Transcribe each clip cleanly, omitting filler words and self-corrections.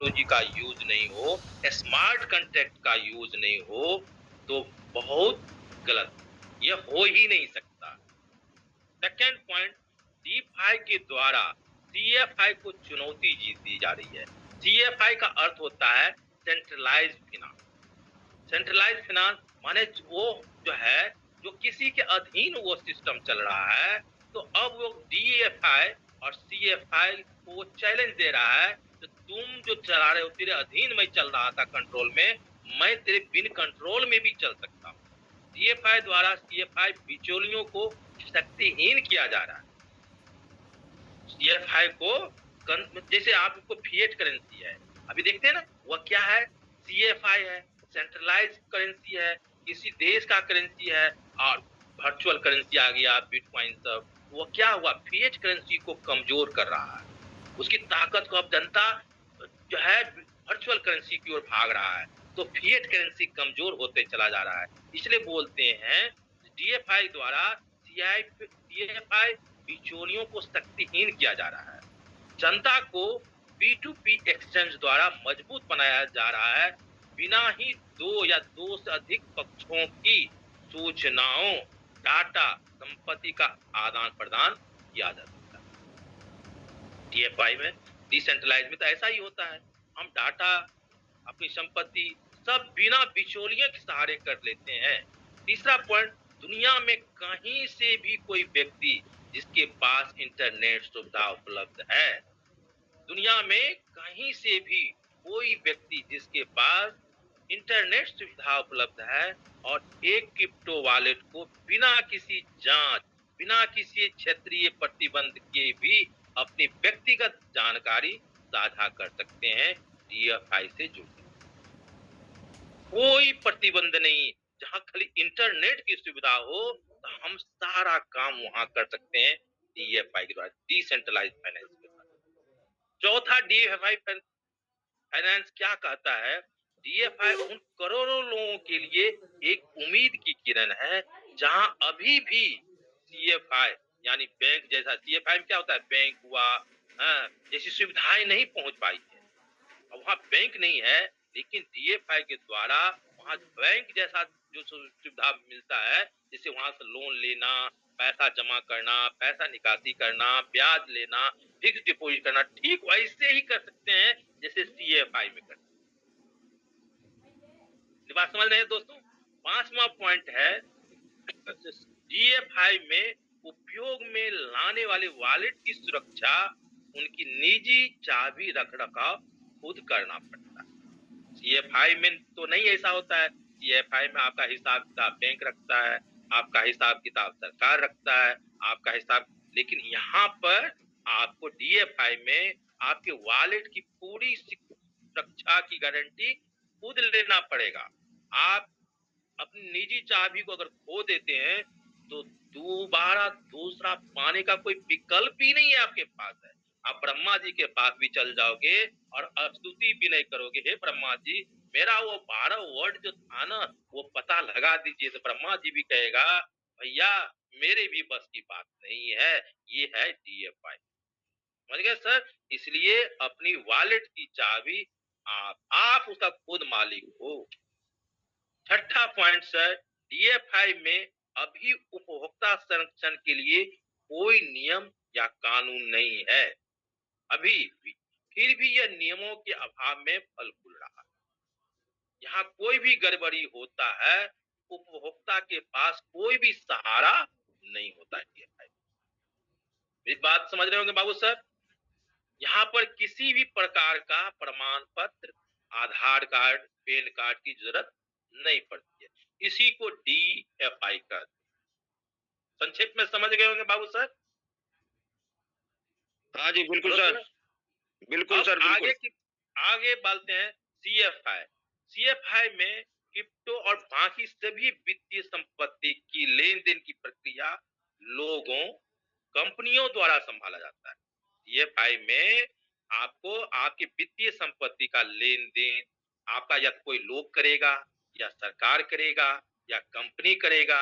Technology का use नहीं हो, स्मार्ट कॉन्ट्रैक्ट का यूज नहीं हो, तो बहुत गलत, ये हो ही नहीं सकता। सेकेंड पॉइंट, डीफाई के द्वारा सीएफआई को चुनौती दी जा रही है। सीएफआई का अर्थ होता है सेंट्रलाइज्ड फाइनेंस। सेंट्रलाइज्ड फाइनेंस माने वो जो है, जो किसी के अधीन वो सिस्टम चल रहा है, तो अब वो डीएफआई और सीएफआई को चैलेंज दे रहा है कि तुम जो चला रहे हो, तेरे अधीन में चल रहा था कंट्रोल में, मैं तेरे बिन कंट्रोल में भी चल सकता हूँ। डीएफआई द्वारा सीएफआई बिचौलियों को शक्तिहीन किया जा रहा है। सीएफआई को जैसे आपको फिएट करेंसी है, अभी देखते हैं ना, वह क्या है, सीएफआई है, सेंट्रलाइज करेंसी है, किसी देश का करेंसी है, और वर्चुअल करेंसी आ गया, बिटकॉइन सब, वो क्या हुआ, फिएट करेंसी को कमजोर कर रहा है। उसकी ताकत को अब जनता जो है वर्चुअल करेंसी की ओर भाग रहा है, तो फिएट करेंसी कमजोर होते चला जा रहा है। इसलिए बोलते हैं डीएफआई द्वारा सीएफआई बिचौलियों को शक्तिहीन किया जा रहा है। जनता को P2P एक्सचेंज द्वारा मजबूत बनाया जा रहा है, बिना ही दो या दो से अधिक पक्षों की सूचनाओं, डाटा, संपत्ति का आदान प्रदान किया जा सकता है। डीएफआई में, डिसेंट्रलाइज में तो ऐसा ही होता है, हम डाटा, अपनी संपत्ति सब बिना बिचौलिए के सहारे कर लेते हैं। तीसरा पॉइंट, दुनिया में कहीं से भी कोई व्यक्ति जिसके पास इंटरनेट सुविधा उपलब्ध है, दुनिया में कहीं से भी कोई व्यक्ति जिसके पास इंटरनेट सुविधा उपलब्ध है और एक क्रिप्टो वॉलेट को बिना किसी जांच, बिना किसी क्षेत्रीय प्रतिबंध के भी अपनी व्यक्तिगत जानकारी साझा कर सकते हैं, डीएफआई से जुड़ सकते हैं। कोई प्रतिबंध नहीं, जहां खाली इंटरनेट की सुविधा हो, तो हम सारा काम वहां कर सकते हैं डीएफआई के द्वारा, डिसेंट्रलाइज फाइनेंस के द्वारा। चौथा, डीएफआई फाइनेंस क्या कहता है, डीएफआई उन करोड़ों लोगों के लिए एक उम्मीद की किरण है, जहां अभी भी सीएफआई यानी बैंक जैसा, सीएफआई में क्या होता है, बैंक हुआ, हाँ, जैसी सुविधाएं नहीं पहुंच पाई है। अब वहां बैंक नहीं है, लेकिन डीएफआई के द्वारा वहां बैंक जैसा जो सुविधा मिलता है, जैसे वहां से लोन लेना, पैसा जमा करना, पैसा निकासी करना, ब्याज लेना, फिक्स डिपॉजिट करना, ठीक वैसे ही कर सकते हैं जैसे सीएफआई में करते हैं। बात समझ रहे हैं दोस्तों। पांचवा पॉइंट है, डीएफआई में उपयोग में लाने वाले वॉलेट की सुरक्षा, उनकी निजी चाबी रख रखाव खुद करना पड़ता है। सीएफआई में तो नहीं ऐसा होता है, सीएफआई में आपका हिसाब किताब बैंक रखता है, आपका हिसाब किताब सरकार रखता है, आपका हिसाब, लेकिन यहाँ पर आपको डीएफआई में आपके वॉलेट की पूरी सुरक्षा की गारंटी खुद लेना पड़ेगा। आप अपनी निजी चाबी को अगर खो देते हैं, तो दोबारा दूसरा पाने का कोई विकल्प ही नहीं है आपके पास है। आप ब्रह्मा जी के पास भी चल जाओगे और स्तुति भी नहीं करोगे, हे ब्रह्मा जी मेरा वो 12 वर्ड जो था ना, वो पता लगा दीजिए, तो ब्रह्मा जी भी कहेगा भैया मेरे भी बस की बात नहीं है, ये है डीएफआई। समझ गए सर। इसलिए अपनी वॉलेट की चाबी आप उसका खुद मालिक हो। छठा पॉइंट सर, डीएफआई में अभी उपभोक्ता संरक्षण के लिए कोई नियम या कानून नहीं है, अभी भी। फिर भी यह नियमों के अभाव में फल फूल रहा है। यहाँ कोई भी गड़बड़ी होता है, उपभोक्ता के पास कोई भी सहारा नहीं होता है डीएफआई। मेरी बात समझ रहे होंगे बाबू सर। यहाँ पर किसी भी प्रकार का प्रमाण पत्र, आधार कार्ड, पैन कार्ड की जरूरत नहीं पड़ती है। इसी को डीएफआई का संक्षेप में समझ गए होंगे बाबू सर। हाँ जी, बिल्कुल हेलो सर। सर। बिल्कुल अब सर, बिल्कुल। आगे बढ़ते हैं सीएफआई। सीएफआई में क्रिप्टो और बाकी सभी वित्तीय संपत्ति की लेन देन की प्रक्रिया लोगों, कंपनियों द्वारा संभाला जाता है। सीएफआई में आपको आपकी वित्तीय संपत्ति का लेन देन आपका या तो कोई लोग करेगा, या सरकार करेगा, या कंपनी करेगा,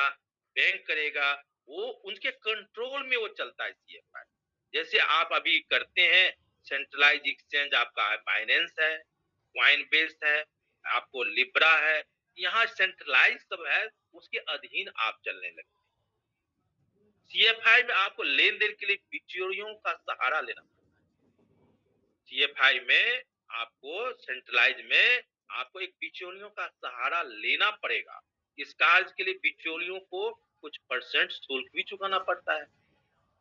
बैंक करेगा, वो उनके कंट्रोल में वो चलता है सीएफआई। जैसे आप अभी करते हैं, सेंट्रलाइज एक्सचेंज आपका है बाइनेंस है, क्वाइन बेस है, आपको लिब्रा है। यहाँ सेंट्रलाइज सब है, उसके अधीन आप चलने लगे। सीएफआई में आपको लेन देन के लिए बिचौलियों का सहारा लेना पड़ता है। सीएफआई में आपको सेंट्रलाइज में आपको एक बिचौलियों का सहारा लेना पड़ेगा। इस कार्य के लिए बिचौलियों को कुछ परसेंट शुल्क भी चुकाना पड़ता है।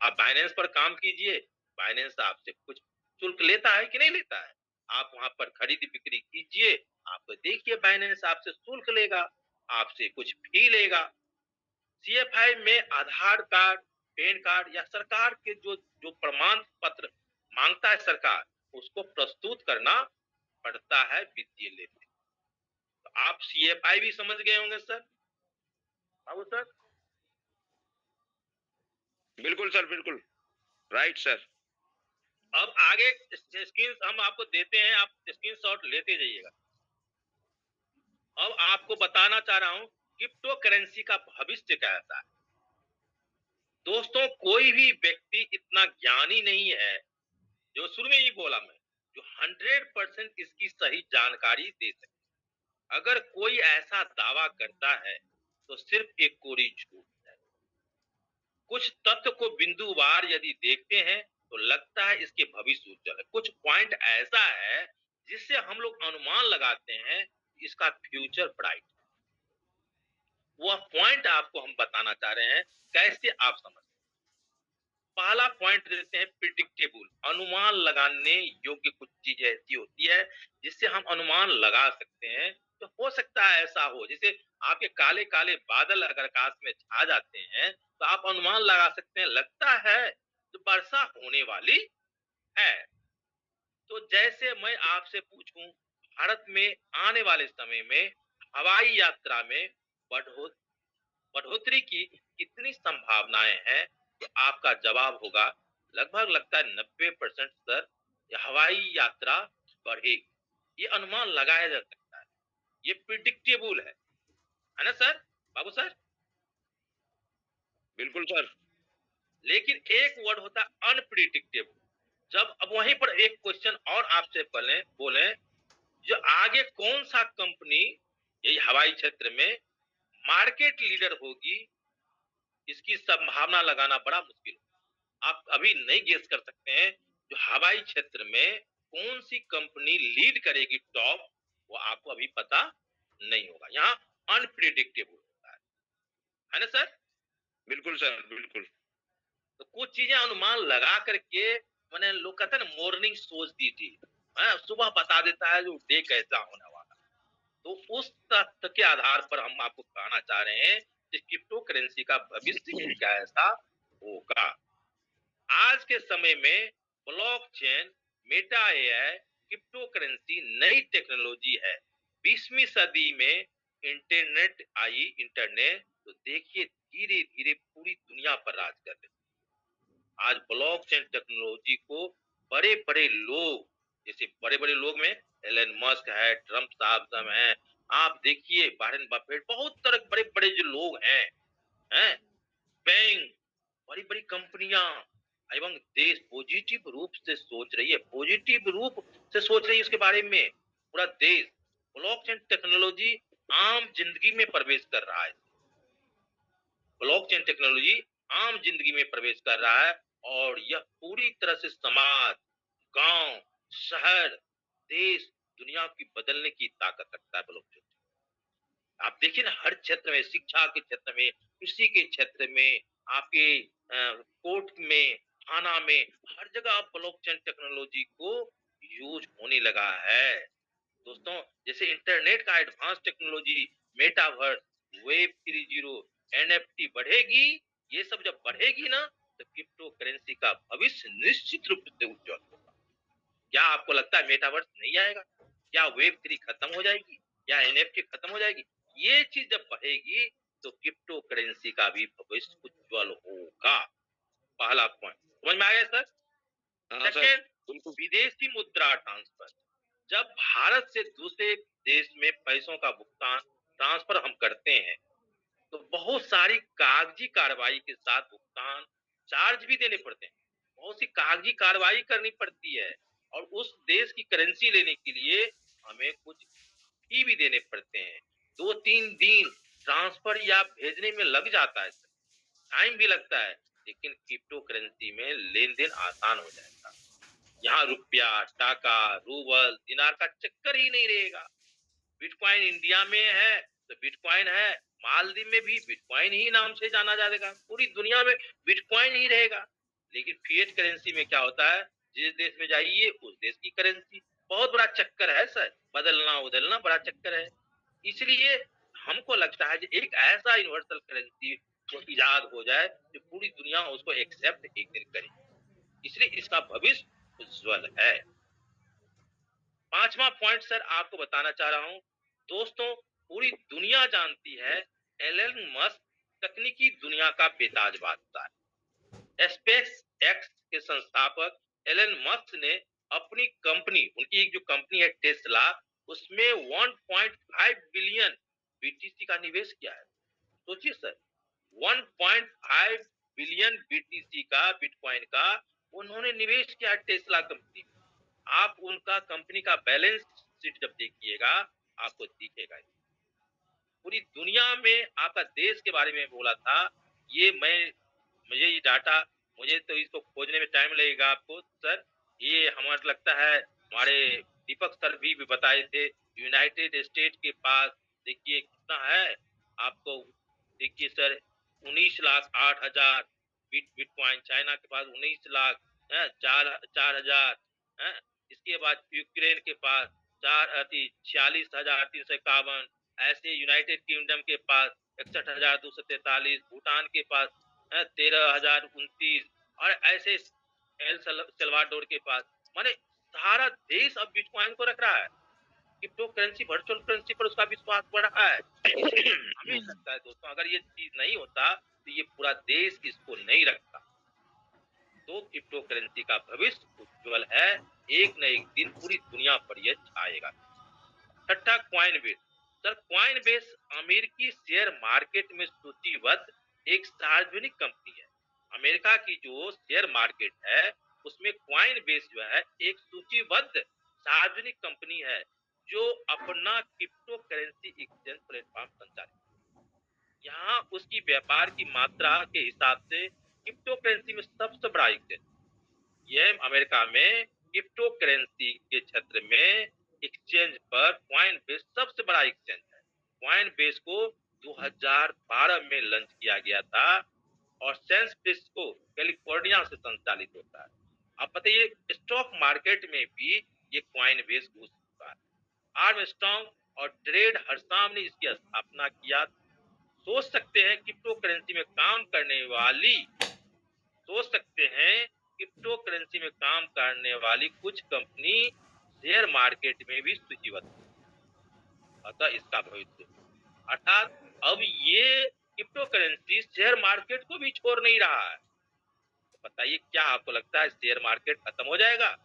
आप बाइनेंस पर काम कीजिए, बाइनेंस आपसे कुछ शुल्क लेता है कि नहीं लेता है। आप वहां पर खरीद बिक्री कीजिए, आप देखिए बाइनेंस आपसे शुल्क लेगा, आपसे कुछ फी लेगा। सीएफआई में आधार कार्ड, पैन कार्ड या सरकार के जो जो प्रमाण पत्र मांगता है सरकार, उसको प्रस्तुत करना पड़ता है वित्तीय लेन देन। तो आप सीएफआई भी समझ गए होंगे सर। बाबू सर। बिल्कुल सर, बिल्कुल राइट सर। अब आगे स्क्रीन हम आपको देते हैं, आप स्क्रीनशॉट लेते जाइएगा। अब आपको बताना चाह रहा हूं क्रिप्टो करेंसी का भविष्य कैसा है। दोस्तों, कोई भी व्यक्ति इतना ज्ञानी नहीं है, जो शुरू में ही बोला मैं, जो 100% इसकी सही जानकारी दे सके। अगर कोई ऐसा दावा करता है तो सिर्फ एक कोरी झूठ है। कुछ तथ्य को बिंदुवार यदि देखते हैं तो लगता है इसके भविष्य उज्जवल है। कुछ पॉइंट ऐसा है जिससे हम लोग अनुमान लगाते हैं इसका फ्यूचर ब्राइट। वह पॉइंट आपको हम बताना चाह रहे हैं, कैसे आप समझ। पहला पॉइंट देते हैं प्रिडिक्टेबल, अनुमान लगाने योग्य। कुछ चीज ऐसी होती है जिससे हम अनुमान लगा सकते हैं। तो हो सकता है ऐसा हो, जैसे आपके काले काले बादल अगर आकाश में छा जाते हैं तो आप अनुमान लगा सकते हैं, लगता है तो वर्षा होने वाली है। तो जैसे मैं आपसे पूछूं, भारत में आने वाले समय में हवाई यात्रा में बढ़ोतरी की कितनी संभावनाएं हैं, तो आपका जवाब होगा लगभग लगता है 90% सर, हवाई यात्रा बढ़ेगी। ये अनुमान लगाया जा सकता है, ये प्रिडिक्टेबल है ना सर, बाबू सर। बिल्कुल सर। लेकिन एक वर्ड होता है अनप्रिडिक्टेबल। जब अब वहीं पर एक क्वेश्चन और आपसे पहले बोले, जो आगे कौन सा कंपनी यही हवाई क्षेत्र में मार्केट लीडर होगी, इसकी संभावना लगाना बड़ा मुश्किल है। आप अभी नहीं गेस कर सकते हैं जो हवाई क्षेत्र में कौन सी कंपनी लीड करेगी टॉप, वो आपको अभी पता नहीं होगा। यहाँ अनप्रिडिक्टेबल होता है ना सर। बिल्कुल सर, बिल्कुल। तो कुछ चीजें अनुमान लगा करके, मैंने लोग कहते हैं ना मॉर्निंग सोच दी थी, सुबह बता देता है जो डे कैसा होने वाला। तो उस तथ्य के आधार पर हम आपको कहना चाह रहे हैं कि क्रिप्टो करेंसी का भविष्य कैसा होगा। आज के समय में blockchain, Meta AI, crypto currency नई टेक्नोलॉजी है। 20वीं सदी में इंटरनेट आई, इंटरनेट तो देखिए धीरे धीरे पूरी दुनिया पर राज कर रहे। आज ब्लॉकचेन टेक्नोलॉजी को बड़े बड़े लोग, जैसे बड़े बड़े लोग में एलन मस्क है, ट्रम्प साहब हैं, आप देखिए वारेन बफेट, बहुत तरह बड़े बड़े जो लोग हैं, बैंक, बड़ी बड़ी कंपनियां एवं देश पॉजिटिव रूप से सोच रही है, पॉजिटिव रूप से सोच रही है उसके बारे में। पूरा देश ब्लॉकचेन टेक्नोलॉजी आम जिंदगी में प्रवेश कर रहा है। ब्लॉकचेन टेक्नोलॉजी आम जिंदगी में प्रवेश कर रहा है और यह पूरी तरह से समाज, गांव, शहर, देश, दुनिया की बदलने की ताकत रखता है ब्लॉकचेन। आप देखिए ना, हर क्षेत्र में, शिक्षा के क्षेत्र में, कृषि के क्षेत्र में, आपके कोर्ट में, थाना में, हर जगह ब्लॉकचेन टेक्नोलॉजी को यूज होने लगा है। दोस्तों, जैसे इंटरनेट का advance technology, metaverse, web 3.0, NFT बढ़ेगी, ये सब जब बढ़ेगी ना, तो क्रिप्टो करेंसी का भविष्य निश्चित रूप से उज्जवल होगा। क्या आपको लगता है मेटावर्स नहीं आएगा? क्या वेब 3 खत्म हो जाएगी? या एनएफटी खत्म हो जाएगी? ये चीज जब बढ़ेगी तो क्रिप्टो करेंसी का भी भविष्य उज्जवल होगा। पहला पॉइंट समझ में आ गया सर। हाँ सर, सेकेंड, बिल्कुल। विदेशी मुद्रा ट्रांसफर। जब भारत से दूसरे देश में पैसों का भुगतान, ट्रांसफर हम करते हैं, तो बहुत सारी कागजी कार्रवाई के साथ भुगतान चार्ज भी देने पड़ते हैं। बहुत सी कागजी कार्रवाई करनी पड़ती है। और उस देश की करेंसी लेने के लिए हमें कुछ फी भी देने पड़ते हैं। 2-3 दिन ट्रांसफर या भेजने में लग जाता है, टाइम भी लगता है, लेकिन क्रिप्टो करेंसी में लेन-देन आसान हो जाएगा। यहाँ रुपया, टाका, रूबल, दिनार का चक्कर ही नहीं रहेगा। बिटकॉइन इंडिया में है तो बिटकॉइन है, मालदीव में भी बिटकॉइन ही नाम से जाना जाएगा, पूरी दुनिया में बिटकॉइन ही रहेगा। लेकिन फिएट करेंसी में क्या होता है, जिस देश में जाइए उस देश की करेंसी, बहुत बड़ा चक्कर है सर, बदलना उदलना बड़ा चक्कर है। इसलिए हमको लगता है कि एक ऐसा यूनिवर्सल करेंसी को इजाद हो जाए कि पूरी दुनिया उसको एक्सेप्ट एक दिन करे, इसलिए इसका भविष्य उज्जवल है। पांचवा पॉइंट सर आपको बताना चाह रहा हूं, दोस्तों पूरी दुनिया जानती है एलन मस्क तकनीकी दुनिया का बेताज बादशाह है। स्पेस एक्स के संस्थापक एलन मस्क ने अपनी कंपनी, उनकी एक जो कंपनी है टेस्ला, उसमें 1.5 बिलियन बीटीसी का निवेश किया है। सोचिए सर, 1.5 बिलियन बीटीसी का, बिटकॉइन का उन्होंने निवेश किया टेस्ला कंपनी। आप उनका कंपनी का बैलेंस शीट जब देखिएगा आपको दिखेगा। पूरी दुनिया में आपका देश के बारे में बोला था, ये मुझे ये डाटा, मुझे तो इसको खोजने में टाइम लगेगा आपको सर। ये हमारा लगता है हमारे दीपक सर भी बताए थे। यूनाइटेड स्टेट के पास देखिए कितना है, आपको देखिए सर 19,08,000 बिटकॉइन, चाइना के पास 19 लाख है, 4,000 है। इसके बाद यूक्रेन के पास 46,351, ऐसे यूनाइटेड किंगडम के पास 61,243, भूटान के पास 13,029 और ऐसे एल सल्वाडोर के पास, माने सारा देश अब बिटकॉइन को रख रहा है। क्रिप्टो करेंसी, वर्चुअल करेंसी पर उसका विश्वास बढ़ रहा है। हमें लगता है दोस्तों अगर ये चीज नहीं होता तो ये पूरा देश इसको नहीं रखता। तो क्रिप्टो करेंसी का भविष्य उज्जवल है, एक न एक दिन पूरी दुनिया पर यह छाएगा। छठा, coin base. Sir coin base अमेरिकी शेयर मार्केट में सूचीबद्ध एक सार्वजनिक कंपनी है। अमेरिका की जो शेयर मार्केट है उसमें क्वाइन बेस जो है एक सूचीबद्ध सार्वजनिक कंपनी है जो अपना क्रिप्टो करेंसी एक्सचेंज प्लेटफॉर्म संचालित, यहाँ उसकी व्यापार की मात्रा के हिसाब से क्रिप्टो करेंसी में सबसे बड़ा एक्सचेंज, यह अमेरिका में क्रिप्टो करेंसी के क्षेत्र में एक्सचेंज पर क्वाइन बेस सबसे बड़ा एक्सचेंज है। क्वाइन बेस को 2012 में लॉन्च किया गया था और सैन फ्रांसिस्को कैलिफोर्निया से संचालित होता है। आप बताइए स्टॉक मार्केट में भी ये क्वाइन बेस घुस चुका है। आर्मस्ट्रांग और ट्रेड हर्साम ने इसकी स्थापना किया। सोच सकते हैं क्रिप्टो करेंसी में काम करने वाली, सोच सकते हैं क्रिप्टो करेंसी में काम करने वाली कुछ कंपनी शेयर मार्केट में भी सूचीबद्ध, अतः इसका भविष्य, अर्थात अब ये क्रिप्टो करेंसी शेयर मार्केट को भी छोड़ नहीं रहा है। तो बताइए क्या आपको लगता है शेयर मार्केट खत्म हो जाएगा?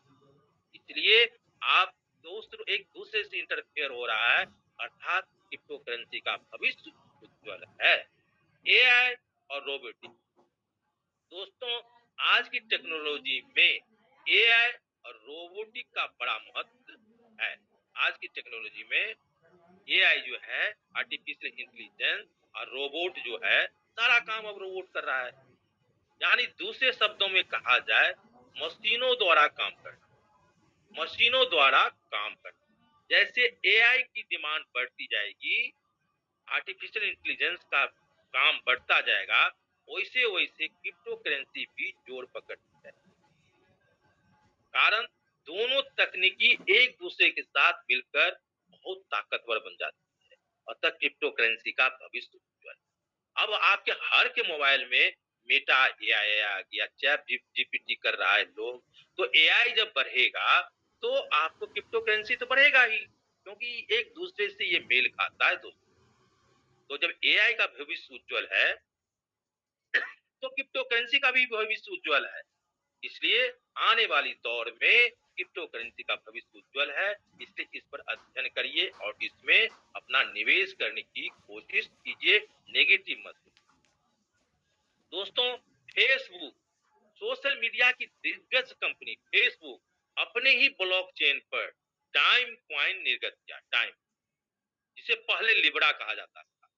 इसलिए आप दोस्तों एक दूसरे से इंटरफेयर हो रहा है, अर्थात क्रिप्टो करेंसी का भविष्य उज्जवल है। एआई और रोबोटिक्स, दोस्तों आज की टेक्नोलॉजी में एआई और रोबोटिक का बड़ा महत्व है। आज की टेक्नोलॉजी में एआई जो है, आर्टिफिशियल इंटेलिजेंस, और रोबोट जो है सारा काम अब रोबोट कर रहा है। यानी दूसरे शब्दों में कहा जाए मशीनों द्वारा काम करना, मशीनों द्वारा काम करना। जैसे एआई की डिमांड बढ़ती जाएगी, आर्टिफिशियल इंटेलिजेंस का काम बढ़ता जाएगा, वैसे वैसे क्रिप्टो करेंसी भी जोर पकड़ती है। कारण दोनों तकनीकी एक दूसरे के साथ मिलकर बहुत ताकतवर बन जाती है, अतः क्रिप्टो करेंसी का भविष्य उज्जवल। अब आपके हर के मोबाइल में मेटा एआई आ गया, चैट जीपीटी कर रहा है लोग, तो एआई जब बढ़ेगा तो आपको क्रिप्टो करेंसी तो बढ़ेगा ही, क्योंकि एक दूसरे से ये मेल खाता है दोस्तों। तो जब एआई का भविष्य उज्जवल है तो क्रिप्टो करेंसी का भी भविष्य उज्जवल है। इसलिए आने वाली दौर में क्रिप्टो करेंसी का भविष्य उज्जवल है। इसलिए इस पर अध्ययन करिए और इसमें अपना निवेश करने की कोशिश कीजिए, नेगेटिव मत। दोस्तों फेसबुक, सोशल मीडिया की दिग्गज कंपनी फेसबुक अपने ही ब्लॉकचेन पर टाइम कॉइन निर्गत किया, टाइम, जिसे पहले लिब्रा कहा जाता था।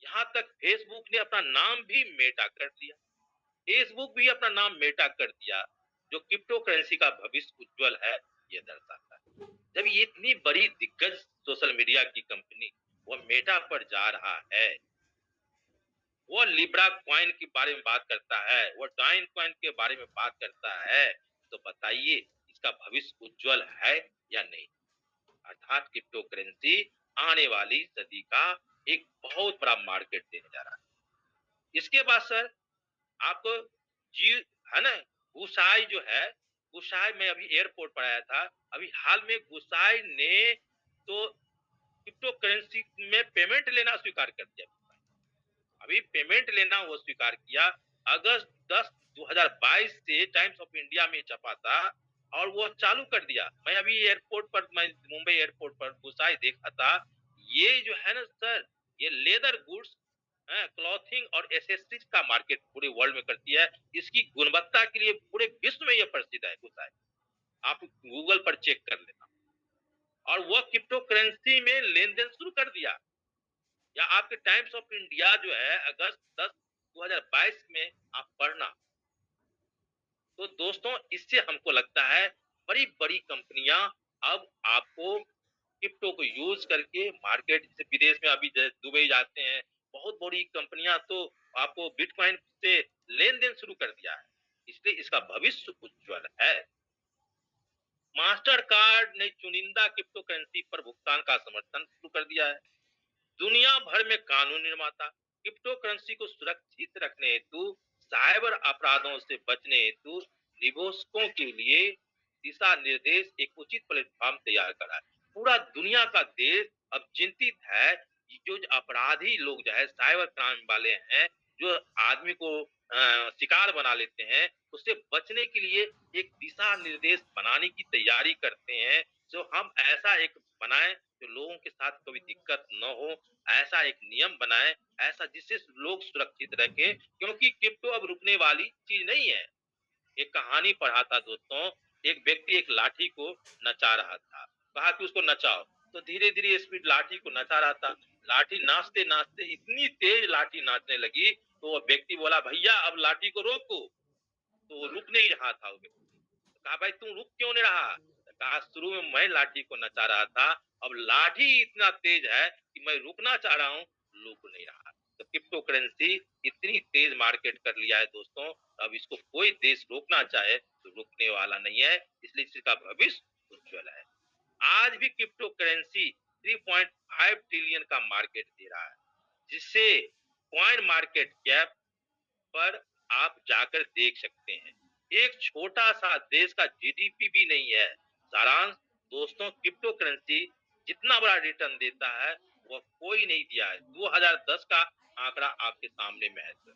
यहाँ तक फेसबुक ने अपना नाम भी मेटा कर दिया, फेसबुक भी अपना नाम मेटा कर दिया, जो क्रिप्टो करेंसी का भविष्य उज्जवल है, ये दर्शाता है। जब ये इतनी बड़ी दिग्गज सोशल मीडिया की कंपनी वो मेटा पर जा रहा है, वो लिब्रा कॉइन के बारे में बात करता है, वो डाइन कॉइन के बारे में बात करता है, तो बताइए इसका भविष्य उज्जवल है या नहीं। अर्थात क्रिप्टो करेंसी आने वाली सदी का एक बहुत बड़ा मार्केट देने जा रहा है। इसके बाद सर आपको जी है ना, गुसाई जो है, गुसाई में अभी एयरपोर्ट पर आया था, अभी हाल में गुसाई ने तो क्रिप्टो करेंसी में पेमेंट लेना स्वीकार कर दिया। अभी पेमेंट लेना वो स्वीकार किया। अगस्त 10 2022 से टाइम्स ऑफ इंडिया में छपा था और वो चालू कर दिया। मैं अभी एयरपोर्ट पर, मैं मुंबई एयरपोर्ट पर गुसाई देखा था। ये जो है ना सर, ये लेदर गुड्स, क्लॉथिंग और एसेसरीज का मार्केट पूरे वर्ल्ड में करती है। इसकी गुणवत्ता के लिए पूरे विश्व में यह प्रसिद्ध है गुसाई, आप गूगल पर चेक कर लेना। और वह क्रिप्टो करेंसी में लेन देन शुरू कर दिया। या आपके टाइम्स ऑफ इंडिया जो है अगस्त 10 2022 में आप पढ़ना। तो दोस्तों इससे हमको लगता है बड़ी बड़ी कंपनियां अब आपको क्रिप्टो को यूज करके मार्केट, जैसे विदेश में अभी दुबई जाते हैं बहुत बड़ी कंपनियां, तो आपको बिटकॉइन से लेन देन शुरू कर दिया है। इसलिए इसका भविष्य उज्जवल है। मास्टर कार्ड ने चुनिंदा क्रिप्टो करेंसी पर भुगतान का समर्थन शुरू कर दिया है। दुनिया भर में कानून निर्माता क्रिप्टो करेंसी को सुरक्षित रखने हेतु, साइबर अपराधों से बचने हेतु निवेशकों के लिए दिशा निर्देश एक उचित प्लेटफॉर्म तैयार करा है। पूरा दुनिया का देश अब चिंतित है कि जो अपराधी लोग जो है, साइबर क्राइम वाले हैं, जो आदमी को शिकार बना लेते हैं, उससे बचने के लिए एक दिशा निर्देश बनाने की तैयारी करते हैं। जो हम ऐसा एक बनाए जो लोगों के साथ कभी दिक्कत न हो, ऐसा एक नियम बनाए, ऐसा जिससे लोग सुरक्षित रखे, क्योंकि क्रिप्टो अब रुकने वाली चीज नहीं है। एक कहानी पढ़ा था दोस्तों, एक व्यक्ति एक लाठी को नचा रहा था, कहा कि उसको नचाओ, तो धीरे धीरे स्पीड लाठी को नचा रहा था। लाठी नाचते नाचते इतनी तेज लाठी नाचने लगी, तो वो व्यक्ति बोला भैया अब लाठी को रोको, तो वो रुक नहीं रहा था। वो व्यक्ति कहा भाई तुम रुक क्यों नहीं रहा, कहा शुरू में मैं लाठी को नचा रहा था, अब लाठी इतना तेज है कि मैं रुकना चाह रहा हूँ, रुक नहीं रहा। तो क्रिप्टो करेंसी इतनी तेज मार्केट कर लिया है दोस्तों, अब इसको कोई देश रोकना चाहे तो रुकने वाला नहीं है, इसलिए इसका भविष्य उज्जवल है। आज भी क्रिप्टो करेंसी 3.5 ट्रिलियन का मार्केट दे रहा है, जिससे कॉइन मार्केट कैप पर आप जाकर देख सकते हैं। एक छोटा सा देश का जीडीपी भी नहीं है। सारांश दोस्तों, क्रिप्टो करेंसी जितना बड़ा रिटर्न देता है वह कोई नहीं दिया है। 2010 का आंकड़ा आपके सामने में है सर,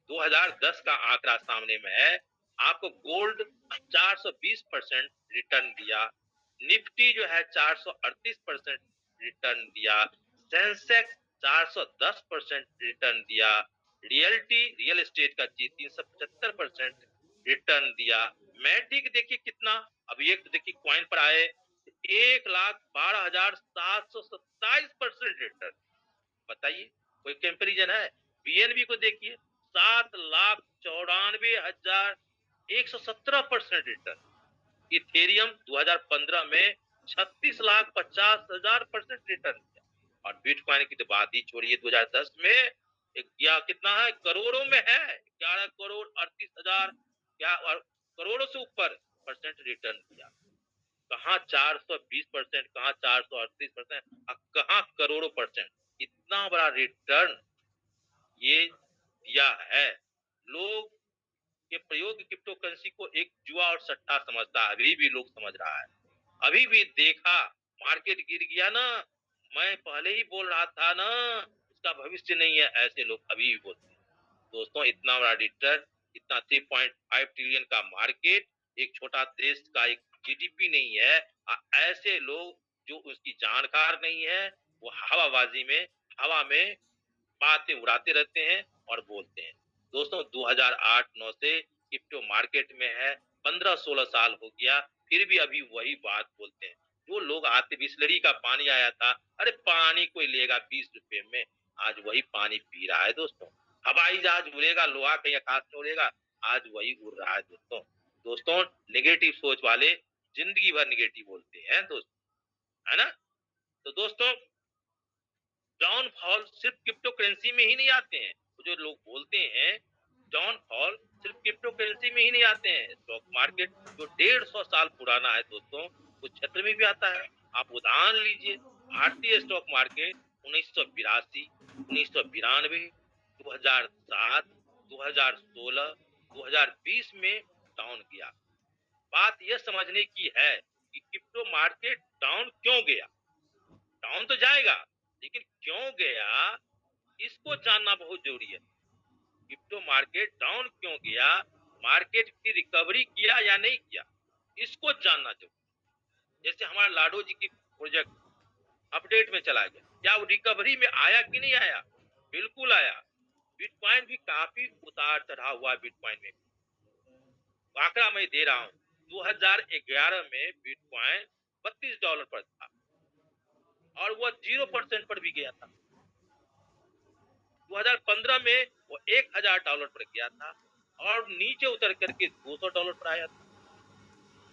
2010 का आंकड़ा सामने में है। आपको गोल्ड 420% रिटर्न दिया, निफ्टी जो है 438% रिटर्न दिया, सेंसेक्स 410% रिटर्न दिया, रियल एस्टेट का 375% रिटर्न दिया। मैटिक देखिए कितना, अभी एक देखिए कॉइन पर आए 1,12,727% रिटर्न। बताइए कोई कंपैरिजन है। बीएनबी को देखिए 7,94,117% रिटर्न। इथेरियम 2015 में 36,50,000% रिटर्न किया। और बिटकॉइन की तो बात ही छोड़िए, 2010 में क्या कितना है, करोड़ों में है, 11,38,000 क्या, और करोड़ों से ऊपर परसेंट रिटर्न किया। कहाँ 420%, कहाँ 438%, कहाँ करोड़ों परसेंट, इतना बड़ा रिटर्न ये दिया है। लोग के प्रयोग क्रिप्टो करेंसी को एक जुआ और सट्टा समझता है, अभी भी लोग समझ रहा है। अभी भी देखा मार्केट गिर गया ना, मैं पहले ही बोल रहा था ना इसका भविष्य नहीं है, ऐसे लोग अभी भी बोलते हैं। दोस्तों इतना बड़ा रिटर्न, इतना 3.5 ट्रिलियन का मार्केट, एक छोटा देश का एक जीडीपी नहीं है, ऐसे लोग जो उसकी जानकार नहीं है, वो हवाबाजी में, हवा में बातें उड़ाते रहते हैं और बोलते हैं। दोस्तों 2008-9 से क्रिप्टो मार्केट में है, 15-16 साल हो गया, फिर भी अभी वही बात बोलते हैं। जो लोग आते, बिसलेरी का पानी आया था, अरे पानी कोई लेगा 20 रुपए में, आज वही पानी पी रहा है दोस्तों। हवाई जहाज उड़ेगा, लोहा कहीं आकाश में उड़ेगा, आज वही उड़ रहा है दोस्तों। दोस्तों, नेगेटिव सोच वाले जिंदगी भर नेगेटिव बोलते हैं दोस्तों, है ना? तो दोस्तों, डाउनफॉल सिर्फ क्रिप्टो करेंसी में ही नहीं आते हैं। वो जो लोग बोलते हैं डाउनफॉल सिर्फ क्रिप्टो करेंसी में ही नहीं आते हैं। स्टॉक मार्केट जो 150 साल पुराना है दोस्तों, उस क्षेत्र में भी आता है। आप उदाहरण लीजिए, भारतीय स्टॉक मार्केट 1982, 1992, 2007, 2016, 2020 में डाउन किया। बात यह समझने की है कि क्रिप्टो मार्केट डाउन क्यों गया। डाउन तो जाएगा, लेकिन क्यों गया, इसको जानना बहुत जरूरी है। क्रिप्टो मार्केट डाउन क्यों गया, मार्केट की रिकवरी किया या नहीं किया, इसको जानना जरूरी। जैसे हमारा लाडो जी की प्रोजेक्ट अपडेट में चला गया, क्या वो रिकवरी में आया कि नहीं आया? बिल्कुल आया। बिटकॉइन भी काफी उतार चढ़ाव हुआ। बिटकॉइन में आंकड़ा मैं दे रहा हूँ, 2011 में बिटकॉइन $32 पर था और वह 0% पर भी गया था। 2015 में वो $1000 पर गया था और नीचे उतर करके $200 पर आया था।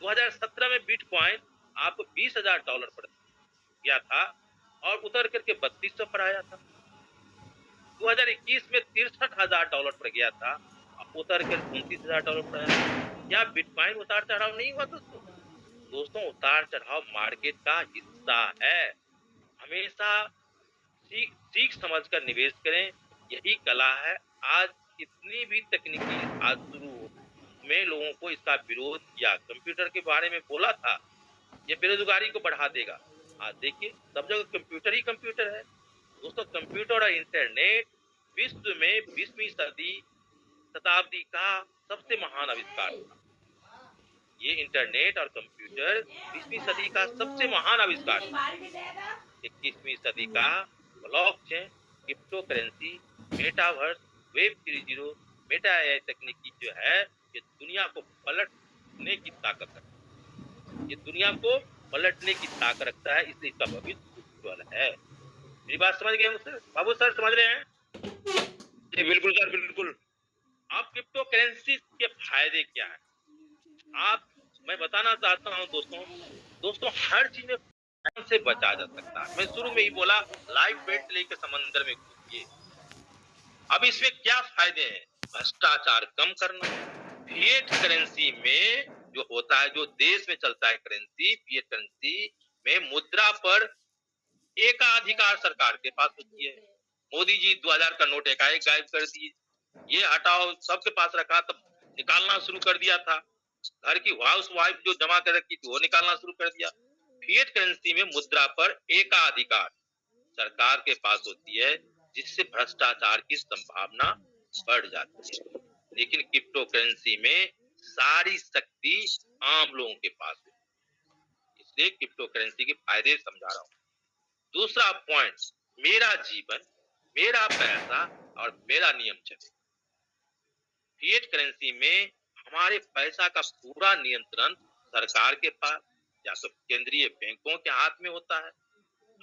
2017 में बिटकॉइन आपको $20,000 पर गया था और उतर करके 3200 पर आया था। 2021 में $63,000 पर गया था और उतर कर $29,000 पर आया था। क्या बिटकॉइन उतार चढ़ाव नहीं हुआ दोस्तों? दोस्तों, उतार चढ़ाव मार्केट का हिस्सा है। हमेशा सीख सीख समझकर निवेश करें, यही कला है। आज इतनी भी तकनीकी आज शुरू में लोगों को इसका विरोध किया, कंप्यूटर के बारे में बोला था, ये बेरोजगारी को बढ़ा देगा। आज देखिए, सब जगह कंप्यूटर ही कंप्यूटर है दोस्तों। कंप्यूटर और इंटरनेट विश्व में 20वीं शताब्दी का सबसे महान आविष्कार था। ये इंटरनेट और कंप्यूटर 20वीं सदी का सबसे महान आविष्कार था। 21वीं सदी का blockchain, crypto currency, metaverse, web 3.0, Meta AI तकनीकी जो है, ये दुनिया को पलटने की ताकत रखता है। ये दुनिया को पलटने की ताकत रखता है, इसलिए इसका भविष्य उज्ज्वल है। मेरी बात समझ गए सर? बाबू सर समझ रहे हैं? जी बिल्कुल सर, बिल्कुल। आप क्रिप्टो करेंसी के फायदे क्या है? आप, मैं बताना चाहता हूं दोस्तों, हर चीज में फायदे से बचा जा सकता है। मैं शुरू में ही बोला, लाइफ बेल्ट लेके समंदर में कूदिए। अब इसमें क्या फायदे हैं? भ्रष्टाचार कम करना। फिएट करेंसी में जो होता है, जो देश में चलता है करेंसी, फिएट करेंसी में मुद्रा पर एकाधिकार सरकार के पास होती है। मोदी जी 2000 का नोट एकाएक गायब कर दिए, ये हटाओ, सबके पास रखा, तब निकालना शुरू कर दिया था। घर की हाउस वाइफ जो जमा कर रखी थी वो निकालना शुरू कर दिया। फिएट करेंसी में मुद्रा पर एकाधिकार सरकार के पास होती है, जिससे भ्रष्टाचार की संभावना बढ़ जाती है। लेकिन क्रिप्टो करेंसी में सारी शक्ति आम लोगों के पास है, इसलिए क्रिप्टो करेंसी के फायदे समझा रहा हूँ। दूसरा पॉइंट, मेरा जीवन, मेरा पैसा और मेरा नियम चले। फिएट करेंसी में हमारे पैसा का पूरा नियंत्रण सरकार के पास या तो केंद्रीय बैंकों के हाथ में होता है।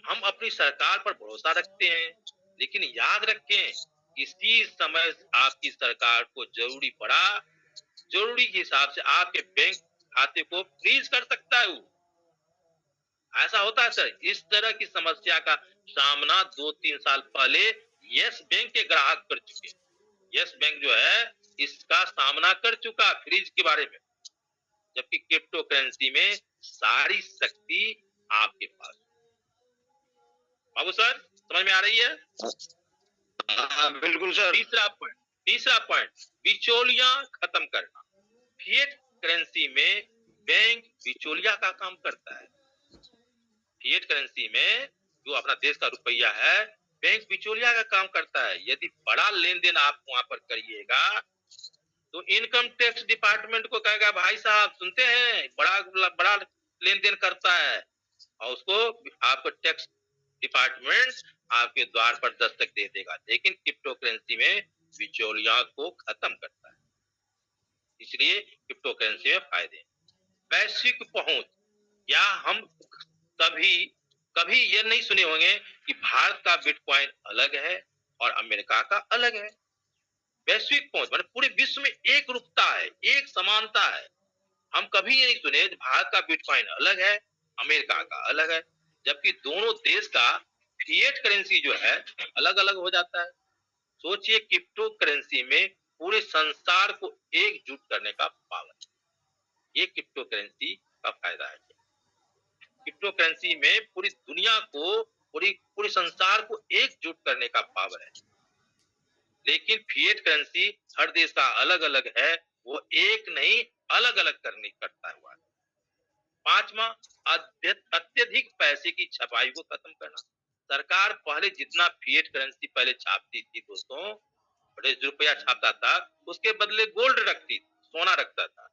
हम अपनी सरकार पर भरोसा रखते हैं, लेकिन याद रखें, किसी समय आपकी सरकार को जरूरी पड़ा, जरूरी के हिसाब से आपके बैंक खाते को फ्रीज कर सकता है वो। ऐसा होता है सर। इस तरह की समस्या का सामना 2-3 साल पहले यस बैंक के ग्राहक कर चुके हैं। यस बैंक जो है, इसका सामना कर चुका फ्रीज के बारे में। जबकि क्रिप्टो करेंसी में सारी शक्ति आपके पास। बाबू सर समझ में आ रही है? हाँ बिल्कुल सर। तीसरा पॉइंट, बिचौलिया खत्म करना। फिएट करेंसी में बैंक बिचौलिया का काम करता है। फिएट करेंसी में जो अपना देश का रुपया है, बैंक बिचौलिया का काम करता है। यदि बड़ा लेन देन आप वहां पर करिएगा तो इनकम टैक्स डिपार्टमेंट को कहेगा, भाई साहब सुनते हैं बड़ा लेन देन करता है, और उसको आपको टैक्स डिपार्टमेंट आपके द्वार पर दस्तक दे देगा। लेकिन क्रिप्टो करेंसी में बिचौलिया को खत्म करता है। इसलिए क्रिप्टो करेंसी में फायदे हैं। वैश्विक पहुंच, क्या हम कभी कभी ये नहीं सुने होंगे कि भारत का बिटकॉइन अलग है और अमेरिका का अलग है। वैश्विक पहुंच मतलब पूरे विश्व में एक रूपता है, एक समानता है। हम कभी ये नहीं सुने भारत का बिटकॉइन अलग है, अमेरिका का अलग है, जबकि दोनों देश का फिएट करेंसी जो है अलग अलग हो जाता है। सोचिए क्रिप्टो करेंसी में पूरे संसार को एकजुट करने का पावर, ये क्रिप्टो करेंसी का फायदा है। क्रिप्टो करेंसी में पूरी दुनिया को, पूरे संसार को एकजुट करने का पावर है। लेकिन फिएट करेंसी हर देश का अलग अलग है, वो एक नहीं अलग अलग करता हुआ। पांचवा, अत्यधिक पैसे की छपाई को खत्म करना। सरकार पहले जितना फिएट करेंसी पहले छापती थी दोस्तों, रुपया छापता था, उसके बदले गोल्ड रखती, सोना रखता था।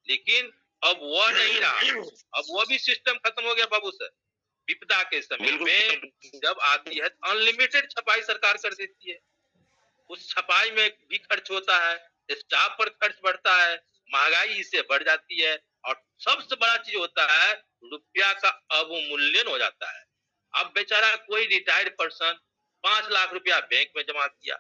लेकिन अब वह नहीं रहा, अब वह भी सिस्टम खत्म हो गया बाबू सर। विपदा के समय में जब आती है अनलिमिटेड छपाई सरकार कर देती है। उस छपाई में भी खर्च होता है, स्टाफ पर खर्च बढ़ता है, महंगाई इससे बढ़ जाती है, और सबसे बड़ा चीज होता है रुपया का अवमूल्यन हो जाता है। अब बेचारा कोई रिटायर्ड पर्सन 5 लाख रुपया बैंक में जमा किया,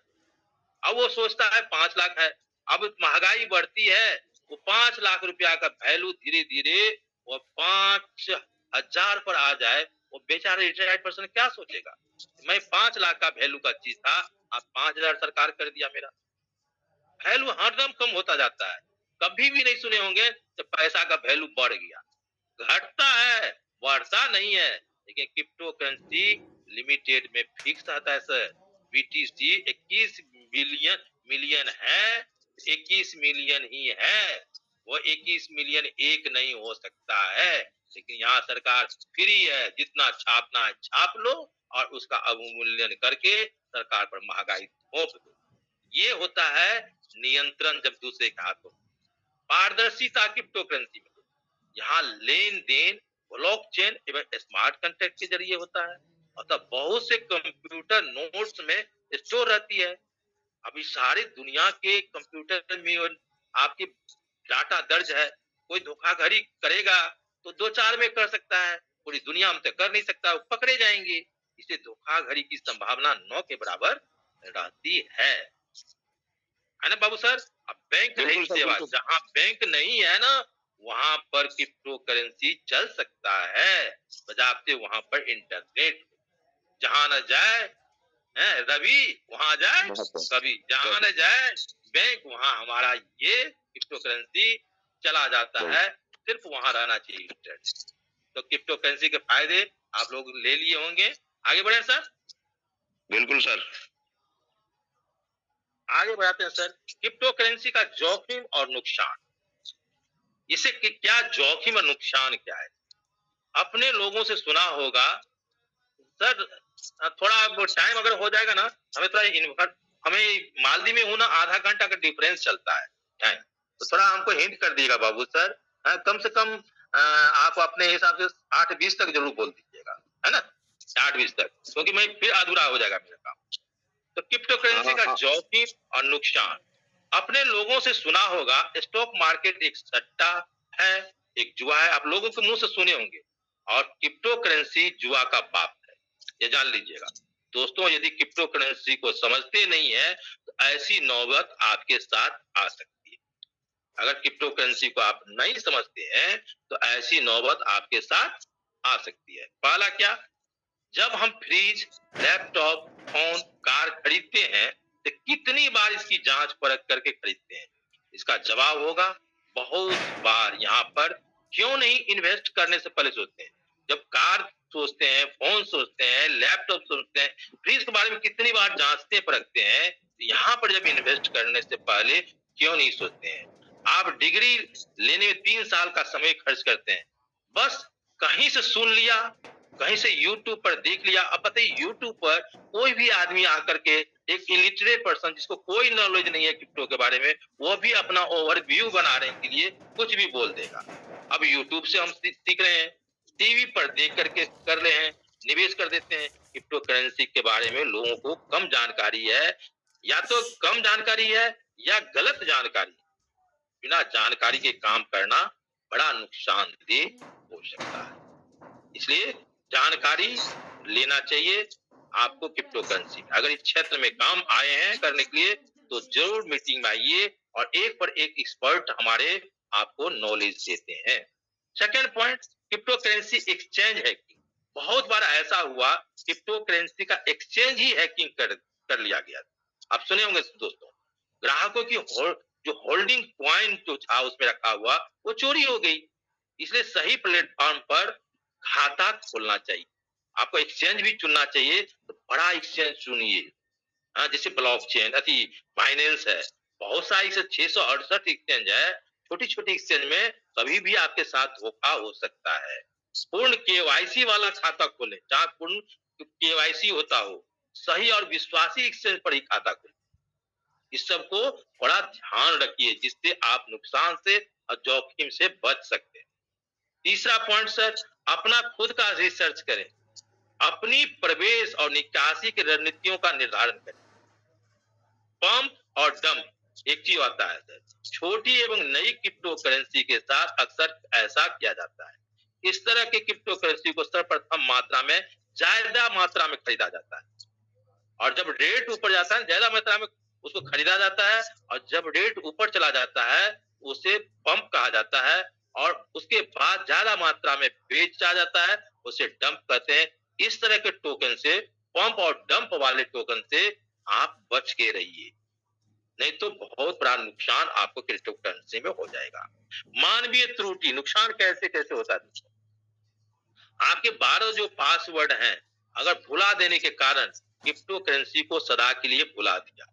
अब वो सोचता है 5 लाख है, अब महंगाई बढ़ती है, वो 5 लाख रुपया का वैल्यू धीरे धीरे वो 5,000 पर आ जाए, वो बेचारा रिटायर्ड पर्सन क्या सोचेगा? मैं 5 लाख का वैल्यू का चीज था, अब 5,000 सरकार कर दिया। मेरा वैल्यू हरदम कम होता जाता है। कभी भी नहीं सुने होंगे तो पैसा का वैल्यू बढ़ गया, घटता है, बढ़ता नहीं है। लेकिन क्रिप्टो करेंसी लिमिटेड में फिक्स आता है सर। बीटीसी 21 मिलियन मिलियन है, 21 मिलियन ही है, वो 21 मिलियन एक नहीं हो सकता है। लेकिन यहाँ सरकार फ्री है, जितना छापना है छाप लो और उसका अवमूल्यन करके सरकार पर महंगाई थोप दो। ये होता है नियंत्रण जब दूसरे के हाथों। पारदर्शिता क्रिप्टो करेंसी में, यहाँ लेन देन ब्लॉकचेन एवं स्मार्ट कॉन्ट्रैक्ट के जरिए होता है, अतः बहुत से कंप्यूटर नोड्स में स्टोर रहती है। अभी सारी दुनिया के कंप्यूटर में आपकी डाटा दर्ज है, कोई धोखाधड़ी करेगा तो 2-4 में कर सकता है, पूरी दुनिया में तो कर नहीं सकता, वो पकड़े जाएंगे। इसे धोखाधड़ी की संभावना 9 के बराबर रहती है ना बाबू सर। अब बैंक रहित सेवा, जहाँ बैंक नहीं है ना, वहां पर क्रिप्टो करेंसी चल सकता है, बजाते वहां पर इंटरनेट। जहां न जाए रवि, वहां जाए कभी, जहां न जाए बैंक, वहां हमारा ये क्रिप्टो करेंसी चला जाता है। सिर्फ वहां रहना चाहिए इंटरनेट। तो क्रिप्टो करेंसी के फायदे आप लोग ले लिए होंगे। आगे बढ़े सर। बिल्कुल सर, आगे बढ़ाते हैं सर। क्रिप्टो करेंसी का जोखिम और नुकसान, इसे क्या जोखिम और नुकसान क्या है? अपने लोगों से सुना होगा सर, थोड़ा टाइम अगर हो जाएगा ना, हमें मालदीव में हूं ना, आधा घंटा का डिफरेंस चलता है टाइम, तो थोड़ा हमको हिंट कर दिएगा बाबू सर। कम से कम आप अपने हिसाब से 8:20 तक जरूर बोल दीजिएगा, है ना, 8:20 तक, क्योंकि मैं फिर अधूरा हो जाएगा मेरा काम। तो क्रिप्टो करेंसी का जोखिम और नुकसान, अपने लोगों से सुना होगा स्टॉक मार्केट एक सट्टा है, एक जुआ है, आप लोगों के मुंह से सुने होंगे, और क्रिप्टो करेंसी जुआ का बाप है, ये जान लीजिएगा दोस्तों। यदि क्रिप्टो करेंसी को समझते नहीं है तो ऐसी नौबत आपके साथ आ सकती है। अगर क्रिप्टो करेंसी को आप नहीं समझते हैं तो ऐसी नौबत आपके साथ आ सकती है। पहला क्या, जब हम फ्रिज, लैपटॉप, फोन, कार खरीदते हैं तो कितनी बार इसकी जांच परख करके खरीदते हैं? इसका जवाब होगा बहुत बार। यहाँ पर क्यों नहीं इन्वेस्ट करने से पहले सोचते हैं? जब कार सोचते हैं, फोन सोचते हैं, लैपटॉप सोचते हैं, फ्रिज के बारे में कितनी बार जांचते परखते हैं, यहाँ पर जब इन्वेस्ट करने से पहले क्यों नहीं सोचते हैं? आप डिग्री लेने में 3 साल का समय खर्च करते हैं, बस कहीं से सुन लिया, कहीं से YouTube पर देख लिया। अब बताइए YouTube पर कोई भी आदमी आकर के, एक इलिटरेट पर्सन जिसको कोई नॉलेज नहीं है क्रिप्टो के बारे में, वो भी अपना ओवरव्यू बनाने के लिए कुछ भी बोल देगा। अब YouTube से हम सीख रहे हैं, टीवी पर देख करके कर रहे हैं, निवेश कर देते हैं। क्रिप्टो करेंसी के बारे में लोगों को कम जानकारी है, या तो कम जानकारी है या गलत जानकारी। बिना जानकारी के काम करना बड़ा नुकसानदेह हो सकता है। इसलिए जानकारी लेना चाहिए आपको क्रिप्टो करेंसी में। अगर इस क्षेत्र में काम आए हैं करने के लिए तो जरूर मीटिंग में आइए और एक पर एक एक्सपर्ट हमारे आपको नॉलेज देते हैं। Second point, crypto currency exchange hacking. बहुत बार ऐसा हुआ क्रिप्टो करेंसी का एक्सचेंज ही हैकिंग कर लिया गया। आप सुने होंगे दोस्तों, ग्राहकों की जो होल्डिंग पॉइंट जो था उसमें रखा हुआ वो चोरी हो गई। इसलिए सही प्लेटफॉर्म पर खाता खोलना चाहिए। आपको एक्सचेंज भी चुनना चाहिए तो बड़ा एक्सचेंज चुनिए। जैसे ब्लॉकचेन अति फाइनेंस है, बहुत सारी से 668 एक्सचेंज है। छोटी छोटी एक्सचेंज में कभी भी आपके साथ धोखा हो सकता है। पूर्ण केवाईसी वाला खाता खोलें, जहां पूर्ण केवाईसी होता हो। सही और विश्वासी एक्सचेंज पर ही खाता खोलें। इस सब को बड़ा ध्यान रखिए जिससे आप नुकसान से और जोखिम से बच सकते हैं। तीसरा पॉइंट सर, अपना खुद का रिसर्च करें। अपनी प्रवेश और निकासी की रणनीतियों का निर्धारण करें। पंप और डंप एक चीज आता है सर, छोटी एवं नई क्रिप्टो करेंसी के साथ अक्सर ऐसा किया जाता है। इस तरह के क्रिप्टो करेंसी को सर्वप्रथम मात्रा में ज्यादा मात्रा में खरीदा जाता है और जब रेट ऊपर जाता है ज्यादा मात्रा में उसको खरीदा जाता है और जब रेट ऊपर चला जाता है उसे पंप कहा जाता है और उसके बाद ज्यादा मात्रा में बेचा जाता है, उसे डंप कहते हैं। इस तरह के टोकन से, पंप और डंप वाले टोकन से आप बच के रहिए, नहीं तो बहुत बड़ा नुकसान आपको क्रिप्टो करेंसी में हो जाएगा। मानवीय त्रुटि, नुकसान कैसे कैसे होता है? आपके 12 जो पासवर्ड हैं अगर भुला देने के कारण क्रिप्टो करेंसी को सदा के लिए भुला दिया।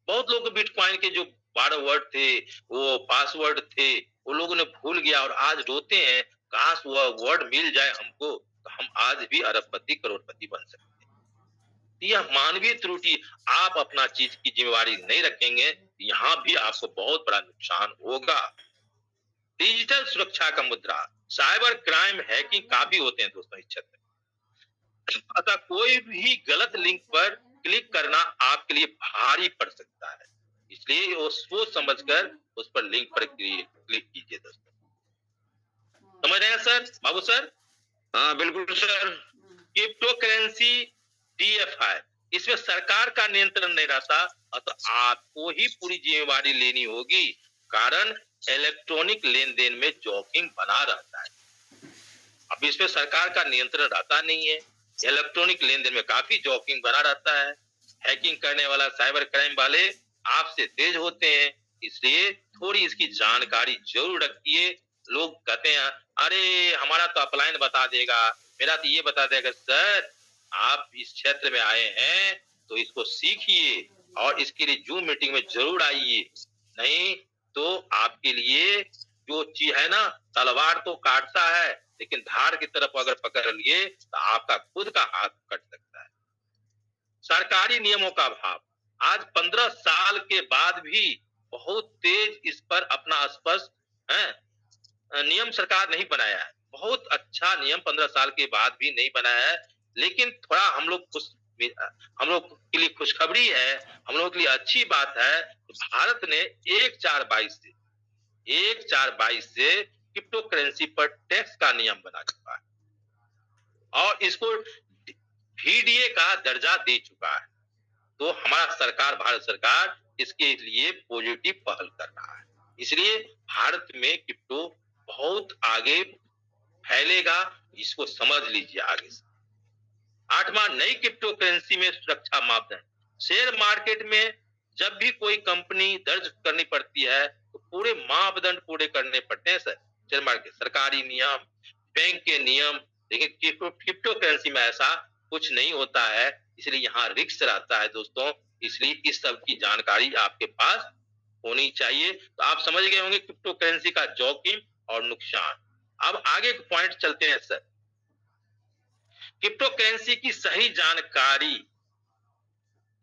बहुत लोग बिटकॉइन के जो 12 वर्ड थे, वो पासवर्ड थे, वो लोगों ने भूल गया और आज रोते हैं, काश वह वर्ड मिल जाए हमको तो हम आज भी अरबपति करोड़पति बन सकते हैं। यह मानवीय त्रुटि, आप अपना चीज की जिम्मेवारी नहीं रखेंगे, यहाँ भी आपको बहुत बड़ा नुकसान होगा। डिजिटल सुरक्षा का मुद्रा, साइबर क्राइम, हैकिंग काफी होते हैं दोस्तों इस क्षेत्र में। अतः कोई भी गलत लिंक पर क्लिक करना आपके लिए भारी पड़ सकता है, इसलिए वो सोच समझकर उस पर लिंक पर क्लिक कीजिए दोस्तों। समझ रहे हैं सर, बाबू सर? हाँ बिल्कुल सर। क्रिप्टो करेंसी DFI, इसमें सरकार का नियंत्रण नहीं रहता, अतः आपको ही पूरी जिम्मेवारी लेनी होगी, कारण इलेक्ट्रॉनिक लेन देन में जोखिम बना रहता है। अब इसमें सरकार का नियंत्रण रहता नहीं है, इलेक्ट्रॉनिक लेन देन में काफी जोखिम बना रहता है। हैकिंग करने वाला, साइबर क्राइम वाले आपसे तेज होते हैं, इसलिए थोड़ी इसकी जानकारी जरूर रखिए। लोग कहते हैं अरे हमारा तो अपलाइन बता देगा, मेरा तो ये बता देगा। सर आप इस क्षेत्र में आए हैं तो इसको सीखिए और इसके लिए जूम मीटिंग में जरूर आइए, नहीं तो आपके लिए जो चीज है ना, तलवार तो काटता है लेकिन धार की तरफ अगर पकड़ लिए तो आपका खुद का हाथ कट सकता है। सरकारी नियमों का अभाव, आज 15 साल के बाद भी बहुत तेज इस पर अपना स्पष्ट नियम सरकार नहीं बनाया है। बहुत अच्छा नियम 15 साल के बाद भी नहीं बनाया है, लेकिन थोड़ा हम लोग के लिए खुशखबरी है, हम लोग के लिए अच्छी बात है, भारत ने 1/4/22 से क्रिप्टो करेंसी पर टैक्स का नियम बना चुका है और इसको VDA का दर्जा दे चुका है। तो हमारा सरकार, भारत सरकार इसके लिए पॉजिटिव पहल कर रहा है, इसलिए भारत में क्रिप्टो बहुत आगे फैलेगा, इसको समझ लीजिए आगे से। 8वां, नई क्रिप्टो करेंसी में सुरक्षा मापदंड। शेयर मार्केट में जब भी कोई कंपनी दर्ज करनी पड़ती है तो पूरे मापदंड पूरे करने पड़ते हैं सर। शेयर मार्केट, सरकारी नियम, बैंक के नियम, लेकिन क्रिप्टो करेंसी में ऐसा कुछ नहीं होता है, इसलिए यहाँ रिस्क रहता है दोस्तों, इसलिए इस सब की जानकारी आपके पास होनी चाहिए। तो आप समझ गए होंगे क्रिप्टो करेंसी का जोखिम और नुकसान। अब आगे के पॉइंट चलते हैं सर। क्रिप्टो करेंसी की सही जानकारी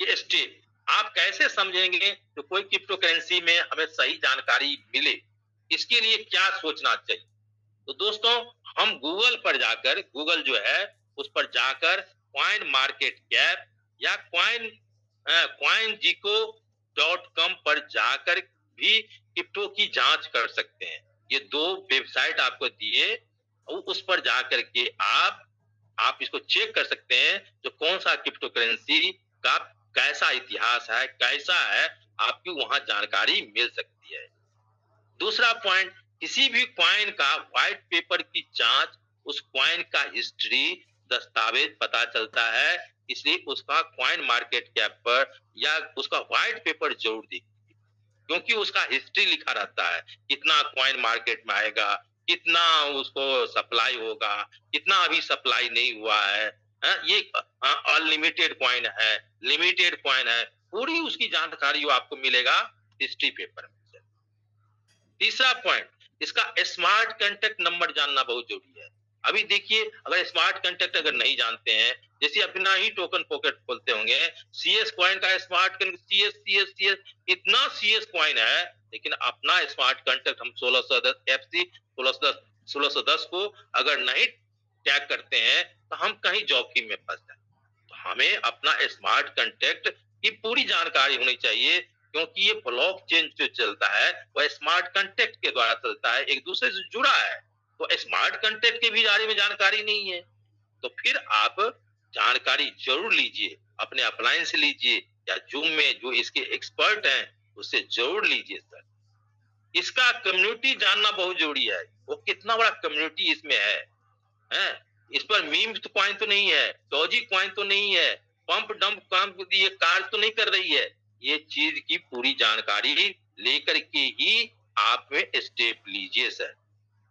के स्टेप आप कैसे समझेंगे तो कोई क्रिप्टो करेंसी में हमें सही जानकारी मिले, इसके लिए क्या सोचना चाहिए? तो दोस्तों हम गूगल पर जाकर, गूगल जो है उस पर जाकर कॉइन मार्केट कैप या CoinGecko.com पर जाकर भी क्रिप्टो की जांच कर सकते हैं। ये 2 वेबसाइट आपको दिए, उस पर जा करके आप इसको चेक कर सकते हैं, जो कौन सा क्रिप्टो करेंसी का कैसा इतिहास है, कैसा है, आपकी वहां जानकारी मिल सकती है। दूसरा पॉइंट, किसी भी कॉइन का व्हाइट पेपर की जांच, उस कॉइन का हिस्ट्री दस्तावेज पता चलता है, इसलिए उसका कॉइन मार्केट कैप पर या उसका व्हाइट पेपर जरूर देखिए, क्योंकि उसका हिस्ट्री लिखा रहता है, कितना कॉइन मार्केट में आएगा, कितना उसको सप्लाई होगा, कितना अभी सप्लाई नहीं हुआ है, ये अनलिमिटेड कॉइन है, लिमिटेड कॉइन है, पूरी उसकी जानकारी आपको मिलेगा हिस्ट्री पेपर में। तीसरा पॉइंट, इसका स्मार्ट कॉन्टैक्ट नंबर जानना बहुत जरूरी है। अभी देखिए, अगर स्मार्ट कॉन्टैक्ट अगर नहीं जानते हैं, जैसे अपना ही टोकन पॉकेट खोलते होंगे, सीएस कॉइन का स्मार्ट सीएस सीएस सीएस, इतना सीएस कॉइन है, लेकिन अपना स्मार्ट कॉन्टैक्ट हम 1610 एफसी 1610 को अगर नहीं टैग करते हैं, तो हम कहीं जोखिम में फंस जाए। तो हमें अपना स्मार्ट कॉन्टैक्ट की पूरी जानकारी होनी चाहिए, क्योंकि ये ब्लॉकचेन जो चलता है वह स्मार्ट कॉन्टैक्ट के द्वारा चलता है, एक दूसरे से जुड़ा है। तो स्मार्ट कॉन्टैक्ट के भी बारे में जानकारी नहीं है, तो फिर आप जानकारी जरूर लीजिए, अपने अपलाइन से लीजिए या जूम में जो इसके एक्सपर्ट हैं उससे जरूर लीजिए सर। इसका कम्युनिटी जानना बहुत जरूरी है, वो कितना बड़ा कम्युनिटी इसमें है? इस पर मीम तो कॉइन तो नहीं है, डॉजी कॉइन तो नहीं है, पंप डंप काम ये कार तो नहीं कर रही है। ये चीज की पूरी जानकारी लेकर के ही आप में स्टेप लीजिए सर।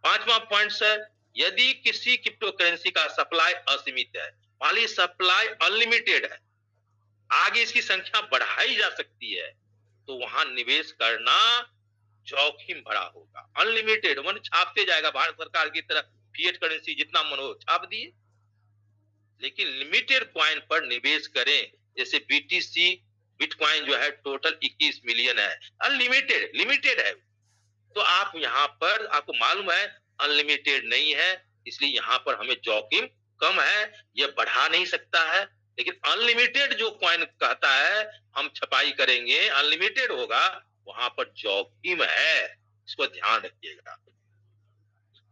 5वां पॉइंट सर, यदि किसी क्रिप्टो करेंसी का सप्लाई असीमित है, मान ली सप्लाई अनलिमिटेड है, आगे इसकी संख्या बढ़ाई जा सकती है, तो वहां निवेश करना जोखिम भरा होगा। अनलिमिटेड मन छापते जाएगा, भारत सरकार की तरह फिएट करेंसी जितना मन हो छाप दिए, लेकिन लिमिटेड कॉइन पर निवेश करें, जैसे बीटीसी बिटकॉइन जो है टोटल 21 मिलियन है, अनलिमिटेड लिमिटेड है। तो आप यहाँ पर आपको मालूम है अनलिमिटेड नहीं है, इसलिए यहाँ पर हमें जोखिम कम है, यह बढ़ा नहीं सकता है। लेकिन अनलिमिटेड जो कॉइन कहता है हम छपाई करेंगे, अनलिमिटेड होगा, वहां पर जोखिम है, इसको ध्यान रखिएगा।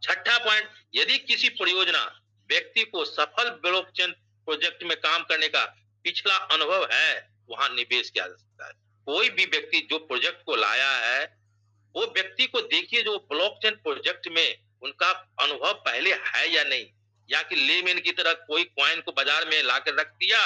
छठा पॉइंट, यदि किसी परियोजना व्यक्ति को सफल ब्लॉकचेन प्रोजेक्ट में काम करने का पिछला अनुभव है, वहां निवेश किया जा सकता है। कोई भी व्यक्ति जो प्रोजेक्ट को लाया है, वो व्यक्ति को देखिए जो ब्लॉकचेन प्रोजेक्ट में उनका अनुभव पहले है या नहीं, या कि लेमैन की तरह कोई कॉइन को बाजार में लाकर रख दिया,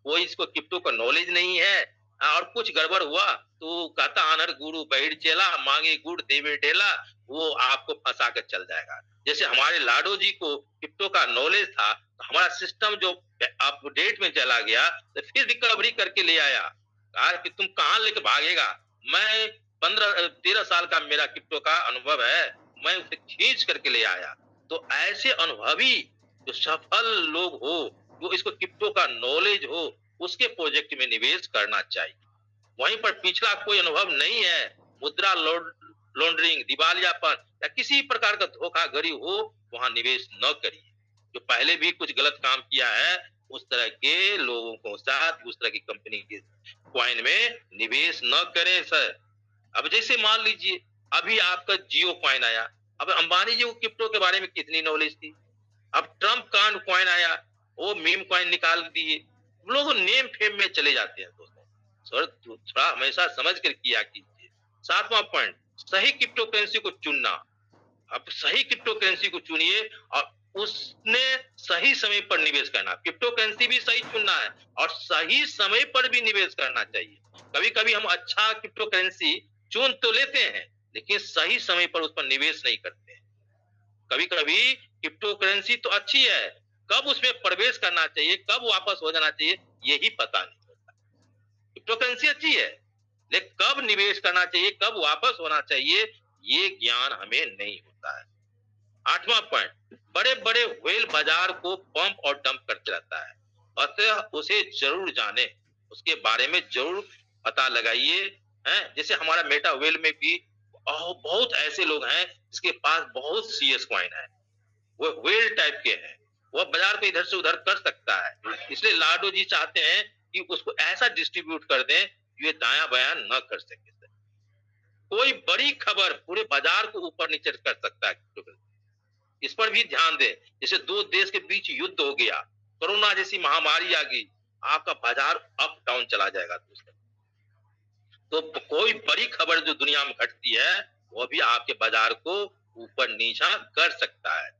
कोई इसको क्रिप्टो का नॉलेज नहीं है और कुछ गड़बड़ हुआ तो कहता अनर गुरु बहिर चेला, मांगे गुड़ देवे ढेला, वो आपको फंसा कर चल जाएगा। जैसे हमारे लाडो जी को क्रिप्टो का नॉलेज था, तो हमारा सिस्टम जो अपडेट में चला गया, तो फिर रिकवरी करके ले आया, कहा कि तुम कहां लेके भागेगा, मैं 15-13 साल का मेरा क्रिप्टो का अनुभव है, मैं उसे खींच करके ले आया। तो ऐसे अनुभवी जो सफल लोग हो, जो इसको क्रिप्टो का नॉलेज हो, उसके प्रोजेक्ट में निवेश करना चाहिए। वहीं पर पिछला कोई अनुभव नहीं है, मुद्रा लॉन्ड्रिंग, दिवालियापन या किसी प्रकार का धोखाधड़ी हो, वहां निवेश न करिए। जो पहले भी कुछ गलत काम किया है, उस तरह के लोगों को साथ उस तरह की कंपनी के कॉइन में निवेश न करें सर। अब जैसे मान लीजिए अभी आपका जियो कॉइन आया, अब अंबानी जी को क्रिप्टो के बारे में कितनी नॉलेज थी, अब ट्रम्प का कॉइन आया, वो मीम कॉइन निकाल दिए, लोग नेम फेम में चले जाते हैं दोस्तों। सर थोड़ा हमेशा समझ कर किया कीजिए। 7वां पॉइंट, सही क्रिप्टो करेंसी को चुनना। अब सही क्रिप्टो करेंसी को चुनिए और उसने सही समय पर निवेश करना। क्रिप्टो करेंसी भी सही चुनना है और सही समय पर भी निवेश करना चाहिए। कभी कभी हम अच्छा क्रिप्टो करेंसी चुन तो लेते हैं, लेकिन सही समय पर उस पर निवेश नहीं करते हैं। कभी कभी क्रिप्टो करेंसी तो अच्छी है, कब उसमें प्रवेश करना चाहिए, कब वापस हो जाना चाहिए, यही पता नहीं होता। क्रिप्टो करेंसी अच्छी है, लेकिन कब निवेश करना चाहिए, कब वापस होना चाहिए, ये ज्ञान हमें नहीं होता है। 8वां पॉइंट, बड़े बड़े व्हेल बाजार को पंप और डंप करते रहता है, अतः उसे जरूर जाने, उसके बारे में जरूर पता लगाइए। जैसे हमारा मेटा व्हेल में भी बहुत ऐसे लोग हैं जिसके पास बहुत सीएस कॉइन है, वो व्हेल टाइप के हैं, वो बाजार को इधर से उधर कर सकता है। इसलिए लाडो जी चाहते हैं कि उसको ऐसा डिस्ट्रीब्यूट कर दें ये दाया बयान न कर सके। कोई बड़ी खबर पूरे बाजार को ऊपर नीचे कर सकता है। इस पर भी ध्यान दें। जैसे दो देश के बीच युद्ध हो गया, कोरोना जैसी महामारी आ गई, आपका बाजार अप डाउन चला जाएगा दोस्तों। तो कोई बड़ी खबर जो दुनिया में घटती है वो भी आपके बाजार को ऊपर नीचा कर सकता है।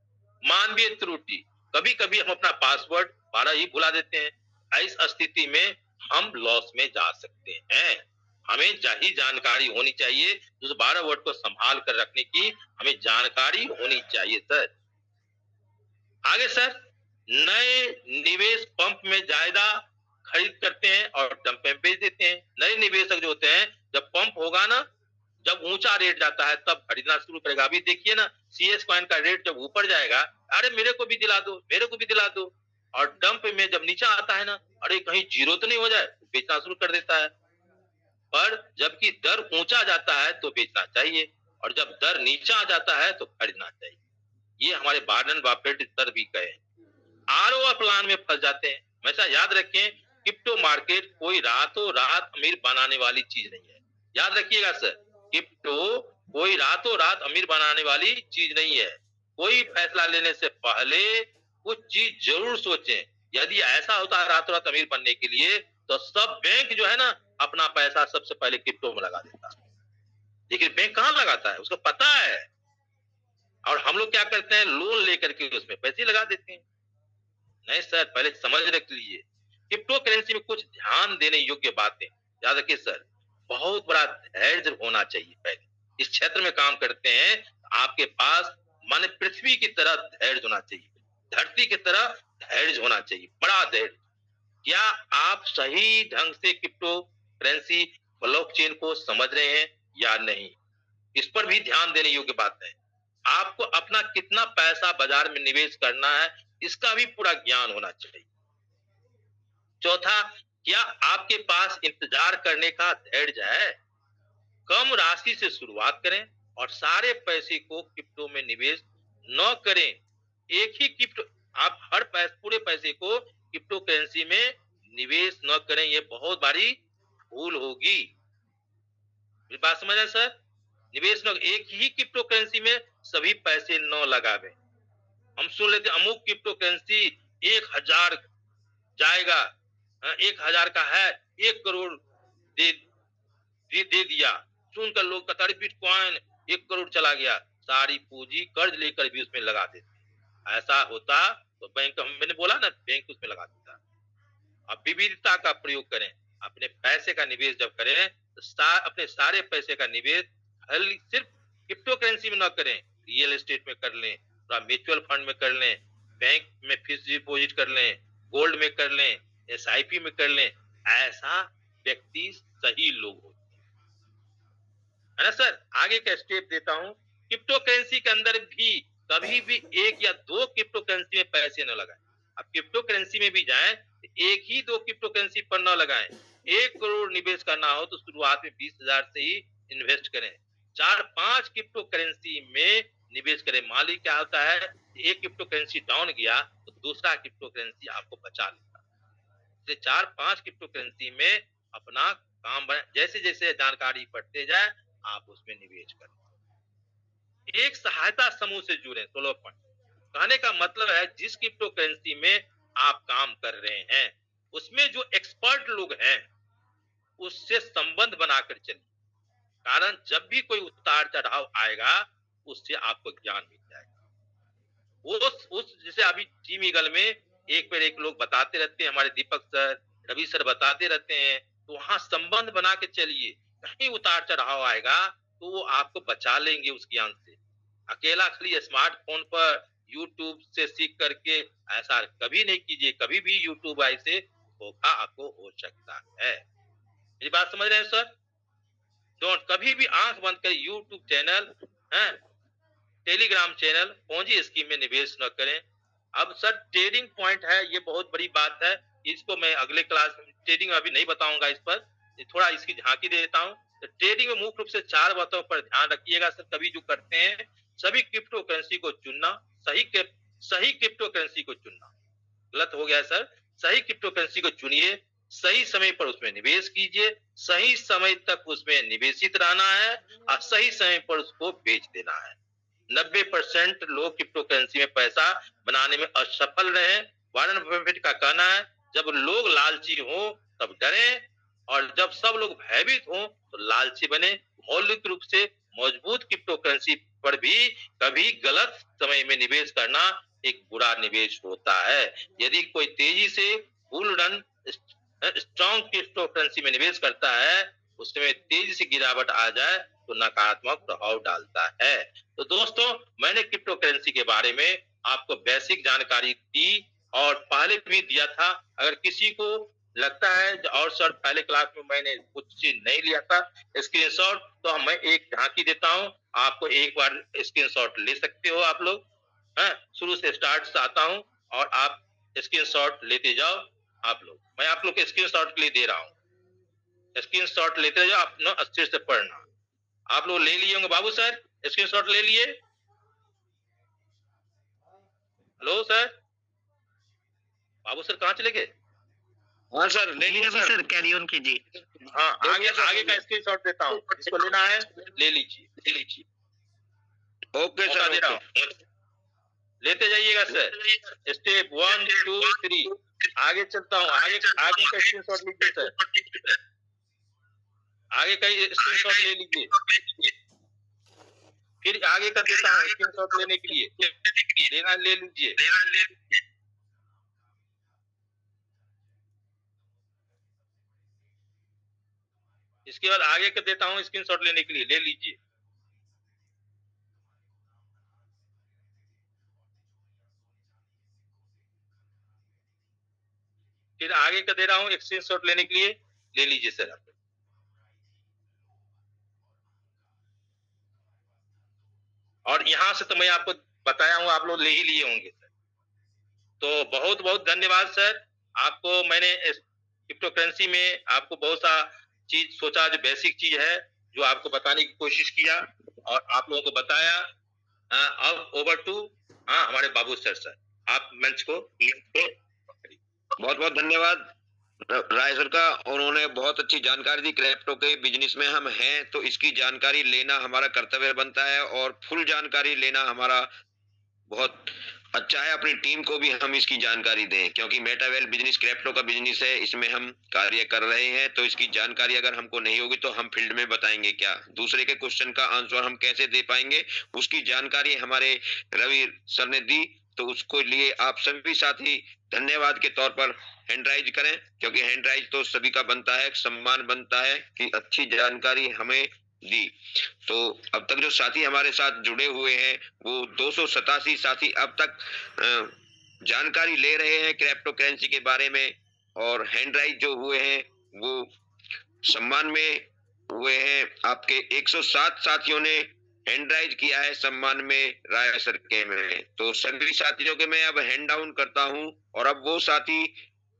मानवीय त्रुटि, कभी कभी हम अपना पासवर्ड 12 ही भुला देते हैं। इस स्थिति में हम लॉस में जा सकते हैं। हमें ही जानकारी होनी चाहिए, उस 12 वर्ड को संभाल कर रखने की हमें जानकारी होनी चाहिए सर। आगे सर, नए निवेश पंप में ज्यादा खरीद करते हैं और डंप में बेच देते हैं। नए निवेशक जो होते हैं, जब पंप होगा ना, जब ऊंचा रेट जाता है तब खरीदना शुरू करेगा। अभी देखिए ना, सीएस कॉइन का रेट जब ऊपर जाएगा, अरे मेरे को भी दिला दो, मेरे को भी दिला दो। और डंप में जब नीचा आता है ना, अरे कहीं जीरो तो नहीं हो जाए, बेचना शुरू कर देता है। पर जबकि दर ऊंचा जाता है तो बेचना चाहिए, और जब दर नीचा आ जाता है तो खरीदना चाहिए। ये हमारे वार्डन बफेट सर भी कहे। आरओआर प्लान में फंस जाते हैं। हमेशा याद रखें, क्रिप्टो मार्केट कोई रातों रात अमीर बनाने वाली चीज नहीं है। याद रखिएगा सर, क्रिप्टो कोई रातों रात अमीर बनाने वाली चीज नहीं है। कोई फैसला लेने से पहले कुछ चीज जरूर सोचें। यदि ऐसा होता है रातों रात अमीर बनने के लिए, तो सब बैंक जो है ना, अपना पैसा सबसे पहले क्रिप्टो में लगा देता। लेकिन बैंक कहाँ लगाता है, उसको पता है। और हम लोग क्या करते हैं, लोन लेकर के उसमें पैसे लगा देते हैं। नहीं सर, पहले समझ रख लीजिए, क्रिप्टो करेंसी में कुछ ध्यान देने योग्य बातें याद रखिए सर। बहुत बड़ा धैर्य होना चाहिए। पहले इस क्षेत्र में काम करते हैं, आपके पास माने पृथ्वी की तरह धैर्य होना चाहिए, धरती की तरह धैर्य होना चाहिए, बड़ा धैर्य। क्या आप सही ढंग से क्रिप्टो करेंसी ब्लॉकचेन को समझ रहे हैं या नहीं, इस पर भी ध्यान देने योग्य बात है। आपको अपना कितना पैसा बाजार में निवेश करना है, इसका भी पूरा ज्ञान होना चाहिए। चौथा, क्या आपके पास इंतजार करने का धैर्य है। कम राशि से शुरुआत करें और सारे पैसे को क्रिप्टो में निवेश न करें। एक ही क्रिप्टो, आप हर पूरे पैसे को क्रिप्टो करेंसी में निवेश न करें, यह बहुत बड़ी भूल होगी। मेरी बात समझ रहे हैं सर। निवेश न, एक ही क्रिप्टो करेंसी में सभी पैसे न लगावें। हम सुन लेते अमुक क्रिप्टो करेंसी 1000 जाएगा, 1000 का है, 1 करोड़ दे दिया। सुनकर लोग कहता है बिटकॉइन 1 करोड़ चला गया, सारी पूंजी कर्ज लेकर भी उसमें लगा देते। ऐसा होता तो बैंक, मैंने बोला ना, बैंक उसमें लगा देता। अब विविधता का प्रयोग करें। अपने पैसे का निवेश जब करें तो अपने सारे पैसे का निवेश सिर्फ क्रिप्टो करेंसी में न करें, रियल एस्टेट में कर लें, म्यूचुअल फंड में कर लें, बैंक में फिक्स डिपॉजिट कर लें, गोल्ड में कर लें, एसआईपी में कर लें। ऐसा व्यक्ति सही लोग होते है ना सर। आगे का स्टेप देता हूं, क्रिप्टो करेंसी के अंदर भी कभी भी 1 या 2 क्रिप्टो करेंसी में पैसे न लगाएं। अब क्रिप्टो करेंसी में भी जाएं तो 1 ही 2 क्रिप्टो करेंसी पर न लगाएं। 1 करोड़ निवेश करना हो तो शुरुआत में 20,000 से ही इन्वेस्ट करें। 4-5 क्रिप्टो करेंसी में निवेश करें। मान ली क्या होता है, एक क्रिप्टो करेंसी डाउन गया तो दूसरा क्रिप्टो करेंसी आपको बचा लेता है। 4-5 क्रिप्टो करेंसी में अपना काम बढ़े, जैसे जैसे जानकारी बढ़ते जाए आप उसमें निवेश करें। एक सहायता समूह से जुड़े। 16 पॉइंट कहने का मतलब है, जिस क्रिप्टो करेंसी में आप काम कर रहे हैं उसमें जो एक्सपर्ट लोग हैं उससे संबंध बनाकर चलिए। कारण जब भी कोई उतार चढ़ाव आएगा उससे आपको ज्ञान मिल जाएगा। उस जैसे अभी टीम ईगल में एक पर एक लोग बताते रहते हैं, हमारे दीपक सर, रवि सर बताते रहते हैं, तो वहां संबंध बना के चलिए। कहीं उतार चढ़ाव आएगा तो वो आपको बचा लेंगे उस ज्ञान से। अकेला खाली स्मार्टफोन पर यूट्यूब से सीख करके ऐसा कभी नहीं कीजिए। कभी भी यूट्यूब ऐसे धोखा आपको हो सकता है। मेरी बात समझ रहे हैं सर। डोंट कभी भी आंख बंद कर यूट्यूब चैनल, टेलीग्राम चैनल, पूंजी स्कीम में निवेश न करें। अब सर ट्रेडिंग पॉइंट है, ये बहुत बड़ी बात है। इसको मैं अगले क्लास में ट्रेडिंग अभी नहीं बताऊंगा, इस पर थोड़ा इसकी झांकी दे देता हूँ। तो ट्रेडिंग में मुख्य रूप से 4 बातों पर ध्यान रखिएगा सर। कभी जो करते हैं, सभी क्रिप्टो करेंसी को चुनना, सही क्रिप्टो करेंसी को चुनना। गलत हो गया सर, सही क्रिप्टो करेंसी को चुनिए सही समय पर उसमें निवेश कीजिए, सही समय तक उसमें निवेशित रहना है और सही समय पर उसको बेच देना है। 90% लोग क्रिप्टो करेंसी में पैसा बनाने में असफल रहे। वॉरेन बफेट का कहना है, जब लोग लालची हो तब डरें और जब सब लोग भयभीत हो तो लालची बने। मौलिक रूप से मजबूत क्रिप्टो करेंसी पर भी कभी गलत समय में निवेश करना एक बुरा निवेश होता है। यदि कोई तेजी से bull run strong crypto currency में निवेश करता है, उसमें तेजी से गिरावट आ जाए तो नकारात्मक प्रभाव डालता है। तो दोस्तों, मैंने क्रिप्टो करेंसी के बारे में आपको बेसिक जानकारी दी और पहले भी दिया था। अगर किसी को लगता है और सर पहले क्लास में मैंने कुछ चीज नहीं लिया था स्क्रीनशॉट, तो मैं एक झांकी देता हूं, आपको एक बार स्क्रीनशॉट ले सकते हो आप लोग। शुरू से स्टार्ट से आता हूं और आप स्क्रीनशॉट लेते जाओ। आप लोग, मैं आप लोग के स्क्रीनशॉट के लिए दे रहा हूं, स्क्रीनशॉट लेते जाओ, अपना अच्छे से पढ़ना। आप लोग ले लिए होंगे बाबू सर, स्क्रीनशॉट ले लिए? हेलो सर, बाबू सर कहाँ चले गए? हाँ सर, ले लीजिए सर, कैरी ऑन कीजिए। हाँ, आगे आगे का स्क्रीनशॉट देता हूँ, जिसको लेना है ले लीजिए। ओके मौका सर, दे रहा हूँ, लेते जाइएगा सर। स्टेप 1 2 3 आगे चलता हूँ। आगे आगे का स्क्रीनशॉट लीजिए सर, आगे का स्क्रीनशॉट ले लीजिए। फिर आगे का देता हूँ स्क्रीनशॉट लेने के लिए, लेना ले लीजिए। इसके बाद आगे का देता हूँ स्क्रीनशॉट लेने के लिए, ले लीजिए। फिर आगे का दे रहा हूँ स्क्रीनशॉट लेने के लिए, ले लीजिए सर आप। और यहाँ से तो मैं आपको बताया हूँ, आप लोग ले ही लिए होंगे सर। तो बहुत बहुत धन्यवाद सर। आपको मैंने क्रिप्टो करेंसी में आपको बहुत सा चीज सोचा, जो बेसिक चीज है, जो आपको बताने की कोशिश किया और आप लोगों को बताया। अब ओवर टू हमारे बाबू सर, आप मंच को बहुत बहुत धन्यवाद राय सर का। उन्होंने बहुत अच्छी जानकारी दी। क्रिप्टो के बिजनेस में हम हैं तो इसकी जानकारी लेना हमारा कर्तव्य बनता है और फुल जानकारी लेना हमारा बहुत अच्छा है। अपनी टीम को भी हम इसकी जानकारी दें, क्योंकि मेटावेल बिजनेस क्रिप्टो का बिजनेस है, इसमें हम कार्य कर रहे हैं। तो इसकी जानकारी अगर हमको नहीं होगी तो हम फील्ड में बताएंगे क्या, दूसरे के क्वेश्चन का आंसर हम कैसे दे पाएंगे। उसकी जानकारी हमारे रवि सर ने दी, तो उसको लिए आप सभी साथी धन्यवाद के तौर पर हैंड राइज करें, क्योंकि हैंड राइज तो सभी का बनता है, सम्मान बनता है कि अच्छी जानकारी हमें दी। तो अब तक जो साथी हमारे साथ जुड़े हुए हैं वो 287 साथी अब तक जानकारी ले रहे हैं क्रिप्टो करेंसी के बारे में, और हैंड राइज जो हुए हैं वो सम्मान में हुए हैं। आपके 107 साथियों ने हैंड राइज किया है सम्मान में राय सर के में। तो सभी साथियों के मैं अब हैंड डाउन करता हूं और अब वो साथी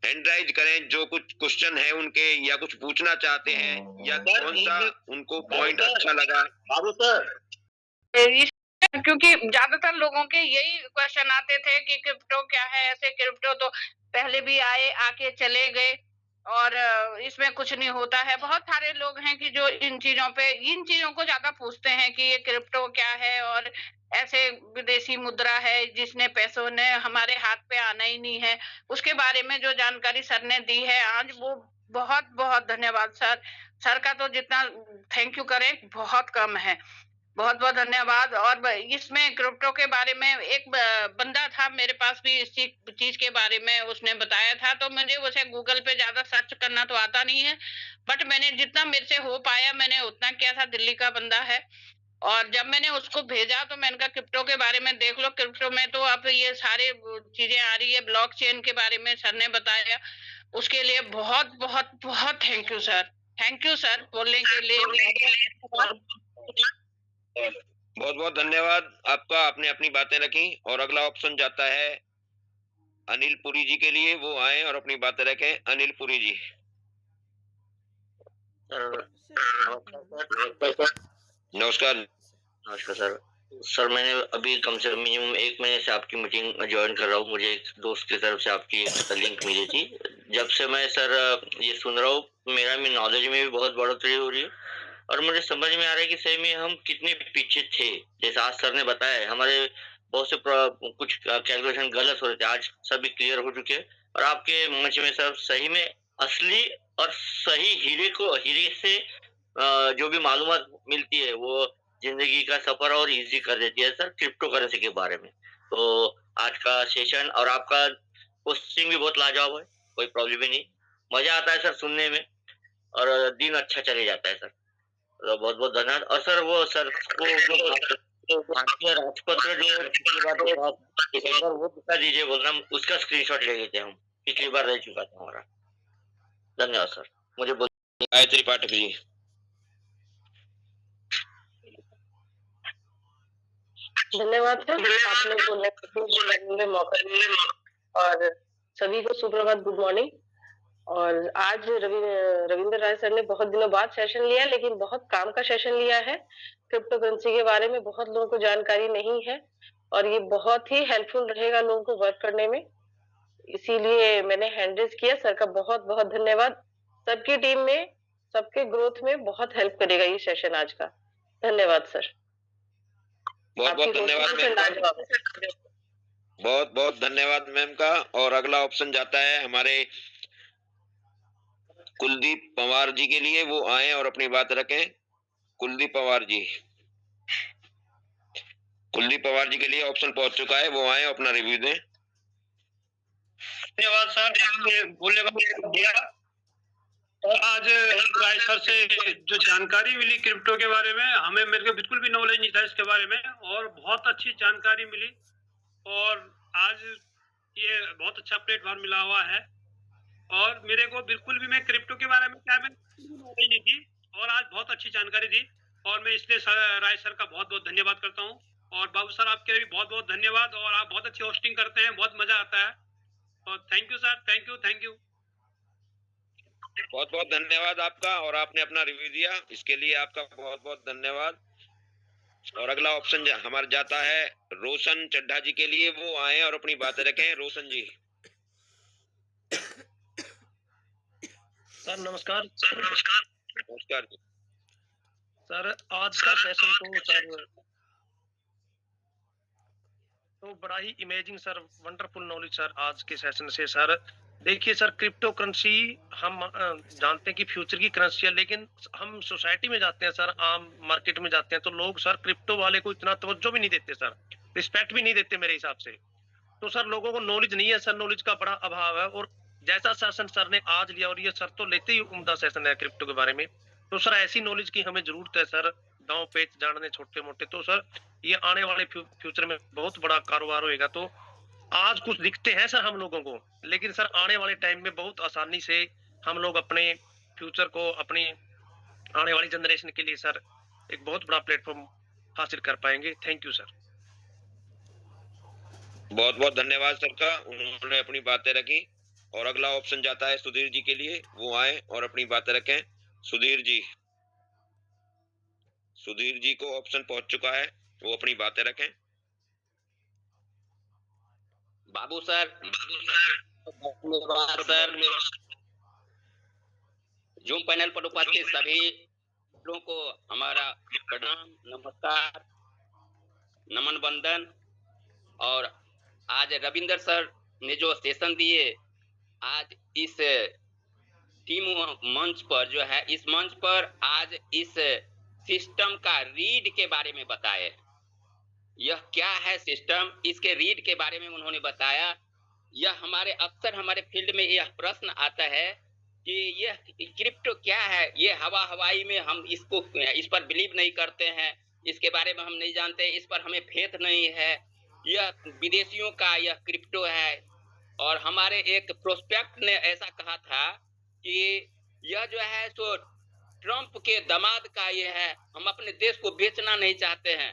हैंड राइज करें जो कुछ क्वेश्चन है उनके, या कुछ पूछना चाहते हैं, या कौन सा उनको पॉइंट अच्छा लगा। बाबू सर, क्योंकि ज्यादातर लोगों के यही क्वेश्चन आते थे कि क्रिप्टो क्या है, ऐसे क्रिप्टो तो पहले भी आए, आके चले गए और इसमें कुछ नहीं होता है। बहुत सारे लोग हैं कि जो इन चीजों को ज्यादा पूछते हैं कि ये क्रिप्टो क्या है और ऐसे विदेशी मुद्रा है जिसने पैसों ने हमारे हाथ पे आना ही नहीं है। उसके बारे में जो जानकारी सर ने दी है आज, वो बहुत बहुत धन्यवाद सर। सर का तो जितना थैंक यू करें बहुत कम है। बहुत बहुत धन्यवाद। और इसमें क्रिप्टो के बारे में एक बंदा था मेरे पास भी इस चीज के बारे में, उसने बताया था। तो मुझे उसे गूगल पे ज्यादा सर्च करना तो आता नहीं है, बट मैंने जितना मेरे से हो पाया मैंने उतना किया था। दिल्ली का बंदा है और जब मैंने उसको भेजा तो मैंने कहा क्रिप्टो के बारे में देख लो। क्रिप्टो में तो अब ये सारे चीजें आ रही है, ब्लॉकचेन के बारे में सर ने बताया। उसके लिए बहुत बहुत बहुत thank you sir. Thank you sir बोलने के लिए। बहुत बहुत धन्यवाद आपका, आपने अपनी बातें रखी। और अगला ऑप्शन जाता है अनिल पुरी जी के लिए, वो आए और अपनी बातें रखें। अनिल पुरी जी। नमस्कार। नमस्कार सर। सर मैंने अभी कम से कम मिनिमम 1 महीने से आपकी मीटिंग ज्वाइन कर रहा हूँ। मुझे एक दोस्त की तरफ से आपकी एक लिंक मिली थी। जब से मैं सर ये सुन रहा हूँ, मेरा में नॉलेज में भी बहुत बढ़ोतरी हो रही है और मुझे समझ में आ रहा है कि सही में हम कितने पीछे थे। जैसे आज सर ने बताया है, हमारे बहुत से कुछ कैलकुलेशन गलत हो रहे थे, आज सभी क्लियर हो चुके हैं और आपके मंच में सर सही में असली और सही हीरे से जो भी मालूमात मिलती है वो जिंदगी का सफर और इजी कर देती है सर, क्रिप्टो करेंसी के बारे में। तो आज का सेशन और आपका पोस्टिंग भी बहुत लाजवाब है, कोई प्रॉब्लम ही नहीं। मजा आता है सर सुनने में और दिन अच्छा चले जाता है सर। तो बहुत बहुत धन्यवाद। और सर वो सर को जो भारतीय राजपत्र जो पिछली बार एक बार वो बता दीजिए, बोल रहा हूँ उसका स्क्रीनशॉट ले लेते हैं हम, पिछली बार रह चुका था हमारा। धन्यवाद सर। मुझे बोल गायत्री पाठक जी। धन्यवाद सर, आपने बोलने में मौका दिया और सभी को सुप्रभात, गुड मॉर्निंग। और आज रविंद्र राय सर ने बहुत दिनों बाद सेशन लिया, लेकिन बहुत काम का सेशन लिया है। क्रिप्टो करेंसी के बारे में बहुत लोगों को जानकारी नहीं है और ये बहुत ही हेल्पफुल रहेगा लोगों को वर्क करने में, इसीलिए मैंने हैंड रेज किया। सर का बहुत बहुत धन्यवाद। सबकी टीम में, सबके ग्रोथ में बहुत हेल्प करेगा ये सेशन आज का। धन्यवाद सर। बहुत बहुत धन्यवाद मैम का। बहुत बहुत धन्यवाद मैम का। और अगला ऑप्शन जाता है हमारे कुलदीप पंवार जी के लिए, वो आए और अपनी बात रखें। कुलदीप पंवार जी, कुलदीप पंवार जी के लिए ऑप्शन पहुंच चुका है, वो आए अपना रिव्यू दें। धन्यवाद सर, बोलने का दिया। और आज राय सर से जो जानकारी मिली क्रिप्टो के बारे में, हमें मेरे को बिल्कुल भी नॉलेज नहीं था इसके बारे में और बहुत अच्छी जानकारी मिली। और आज ये बहुत अच्छा प्लेटफॉर्म मिला हुआ है और मेरे को बिल्कुल भी, मैं क्रिप्टो के बारे में क्या मैं नॉलेज नहीं थी और आज बहुत अच्छी जानकारी दी और मैं इसलिए राय सर का बहुत बहुत धन्यवाद करता हूँ। और बाबू सर आपके भी बहुत बहुत धन्यवाद और आप बहुत अच्छी होस्टिंग करते हैं, बहुत मजा आता है। और thank you sir, thank you thank you. बहुत बहुत धन्यवाद आपका और आपने अपना रिव्यू दिया, इसके लिए आपका बहुत बहुत धन्यवाद। और अगला ऑप्शन हमारा जाता है रोशन चड्ढा जी के लिए, वो आए और अपनी बातें रखें। रोशन जी। सर नमस्कार। सर नमस्कार। नमस्कार जी। सर आज का सेशन तो बड़ा ही amazing sir, wonderful knowledge sir आज के सेशन से। सर देखिए सर, क्रिप्टो करेंसी हम जानते हैं कि फ्यूचर की करेंसी है, लेकिन हम सोसाइटी में जाते हैं सर, आम मार्केट में जाते हैं तो लोग सर क्रिप्टो वाले को इतना तवज्जो भी नहीं देते सर, रिस्पेक्ट भी नहीं देते मेरे हिसाब से। तो सर लोगों को नॉलेज नहीं है सर, नॉलेज का बड़ा अभाव है। और जैसा सेशन सर ने आज लिया, और ये सर तो लेते ही उम्दा सेशन है क्रिप्टो के बारे में, तो सर ऐसी नॉलेज की हमें जरूरत है सर, दांव पेच जानने छोटे मोटे। तो सर ये आने वाले फ्यूचर में बहुत बड़ा कारोबार होएगा। तो आज कुछ दिखते हैं सर हम लोगों को, लेकिन सर आने वाले टाइम में बहुत आसानी से हम लोग अपने फ्यूचर को, अपनी आने वाली जनरेशन के लिए सर एक बहुत बड़ा प्लेटफॉर्म हासिल कर पाएंगे। Thank you sir. बहुत बहुत धन्यवाद सर का, उन्होंने अपनी बातें रखी। और अगला ऑप्शन जाता है सुधीर जी के लिए, वो आए और अपनी बातें रखें। सुधीर जी। सुधीर जी को ऑप्शन पहुंच चुका है, वो अपनी बातें रखें। बाबू सर, धन्यवाद सर। जूम पैनल पर उपस्थित सभी लोगों को हमारा प्रणाम, नमस्कार, नमन वंदन। और आज रविंदर सर ने जो सेशन दिए, आज इस टीम मंच पर जो है, इस मंच पर आज इस सिस्टम का रीड के बारे में बताए। यह क्या है सिस्टम, इसके रीड के बारे में उन्होंने बताया। यह अक्सर हमारे फील्ड में यह प्रश्न आता है कि यह क्रिप्टो क्या है। ये हवाई में हम इस पर बिलीव नहीं करते हैं, इसके बारे में हम नहीं जानते, इस पर हमें फेथ नहीं है। यह विदेशियों का यह क्रिप्टो है। और हमारे एक प्रोस्पेक्ट ने ऐसा कहा था कि यह जो है सो ट्रंप के दामाद का ये है, हम अपने देश को बेचना नहीं चाहते हैं।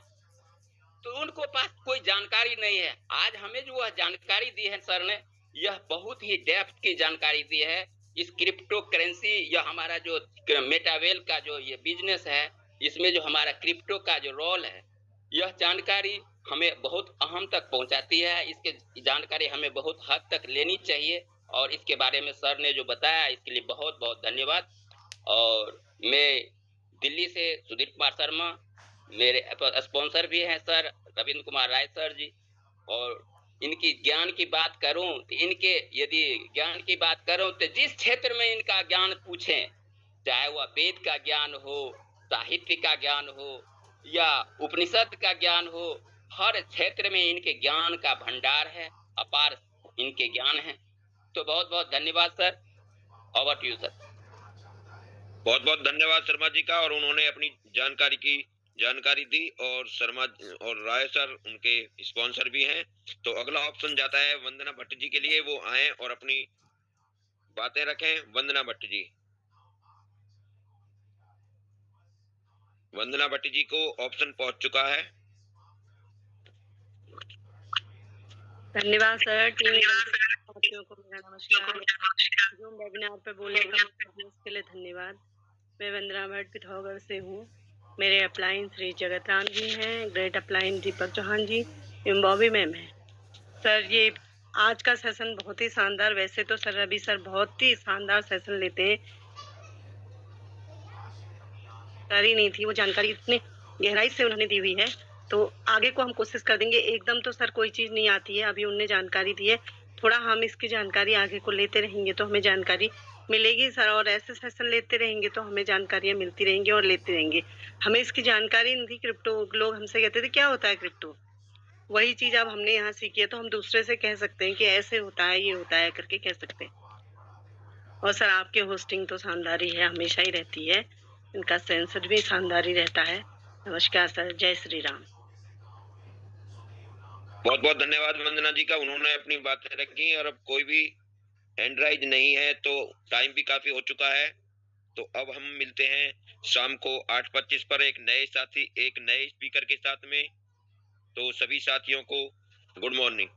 तो उनको पास कोई जानकारी नहीं है। आज हमें जो वह जानकारी दी है सर ने, यह बहुत ही डेप्थ की जानकारी दी है। इस क्रिप्टो करेंसी, यह हमारा जो मेटावेल का जो ये बिजनेस है, इसमें जो हमारा क्रिप्टो का जो रोल है, यह जानकारी हमें बहुत अहम तक पहुंचाती है। इसके जानकारी हमें बहुत हद तक लेनी चाहिए और इसके बारे में सर ने जो बताया इसके लिए बहुत बहुत धन्यवाद। और मैं दिल्ली से सुधीर कुमार शर्मा, मेरे स्पॉन्सर भी हैं सर रविंद्र कुमार राय सर जी। और इनकी ज्ञान की बात करूं तो इनके यदि ज्ञान की बात करूं तो जिस क्षेत्र में इनका ज्ञान पूछें, चाहे वह वेद का ज्ञान हो, साहित्य का ज्ञान हो या उपनिषद का ज्ञान हो, हर क्षेत्र में इनके ज्ञान का भंडार है, अपार इनके ज्ञान है। तो बहुत बहुत धन्यवाद sir. Over to you sir. बहुत बहुत धन्यवाद शर्मा जी का, और उन्होंने अपनी जानकारी दी, और शर्मा और राय सर उनके स्पॉन्सर भी हैं। तो अगला ऑप्शन जाता है वंदना भट्ट जी के लिए, वो आए और अपनी बातें रखें। वंदना भट्ट जी, वंदना भट्ट जी को ऑप्शन पहुंच चुका है। धन्यवाद सर। टीम साथियों को मेरा नमस्कार। जो वेबिनार पे बोलने का मौका दिया उसके लिए धन्यवाद। मैं वंदना भट्ट पिथौरागढ़ से हूँ। मेरे अपलाइन श्री जगत राम जी हैं, ग्रेट अपलाइन दीपक चौहान जी एवं बॉबी मैम हैं। सर ये आज का सेशन बहुत ही शानदार, वैसे तो सर रवि सर बहुत ही शानदार सेशन लेते हैं, जानकारी नहीं थी, वो जानकारी इतनी गहराई से उन्होंने दी हुई है। तो आगे को हम कोशिश कर देंगे। एकदम तो सर कोई चीज़ नहीं आती है, अभी उन्होंने जानकारी दी है, थोड़ा हम इसकी जानकारी आगे को लेते रहेंगे तो हमें जानकारी मिलेगी सर। और ऐसे सेशन लेते रहेंगे तो हमें जानकारियाँ मिलती रहेंगी और लेते रहेंगे। हमें इसकी जानकारी नहीं थी। क्रिप्टो लोग हमसे कहते थे क्या होता है क्रिप्टो, वही चीज़ अब हमने यहाँ सीखी है तो हम दूसरे से कह सकते हैं कि ऐसे होता है, ये होता है करके कह सकते हैं। और सर आपकी होस्टिंग तो शानदार ही है, हमेशा ही रहती है, इनका सेंसर भी शानदार ही रहता है। नमस्कार सर, जय श्री राम। बहुत बहुत धन्यवाद वंदना जी का, उन्होंने अपनी बातें रखी। और अब कोई भी हैंड राइज नहीं है तो टाइम भी काफी हो चुका है। तो अब हम मिलते हैं शाम को 8:25 पर एक नए साथी, एक नए स्पीकर के साथ में। तो सभी साथियों को गुड मॉर्निंग।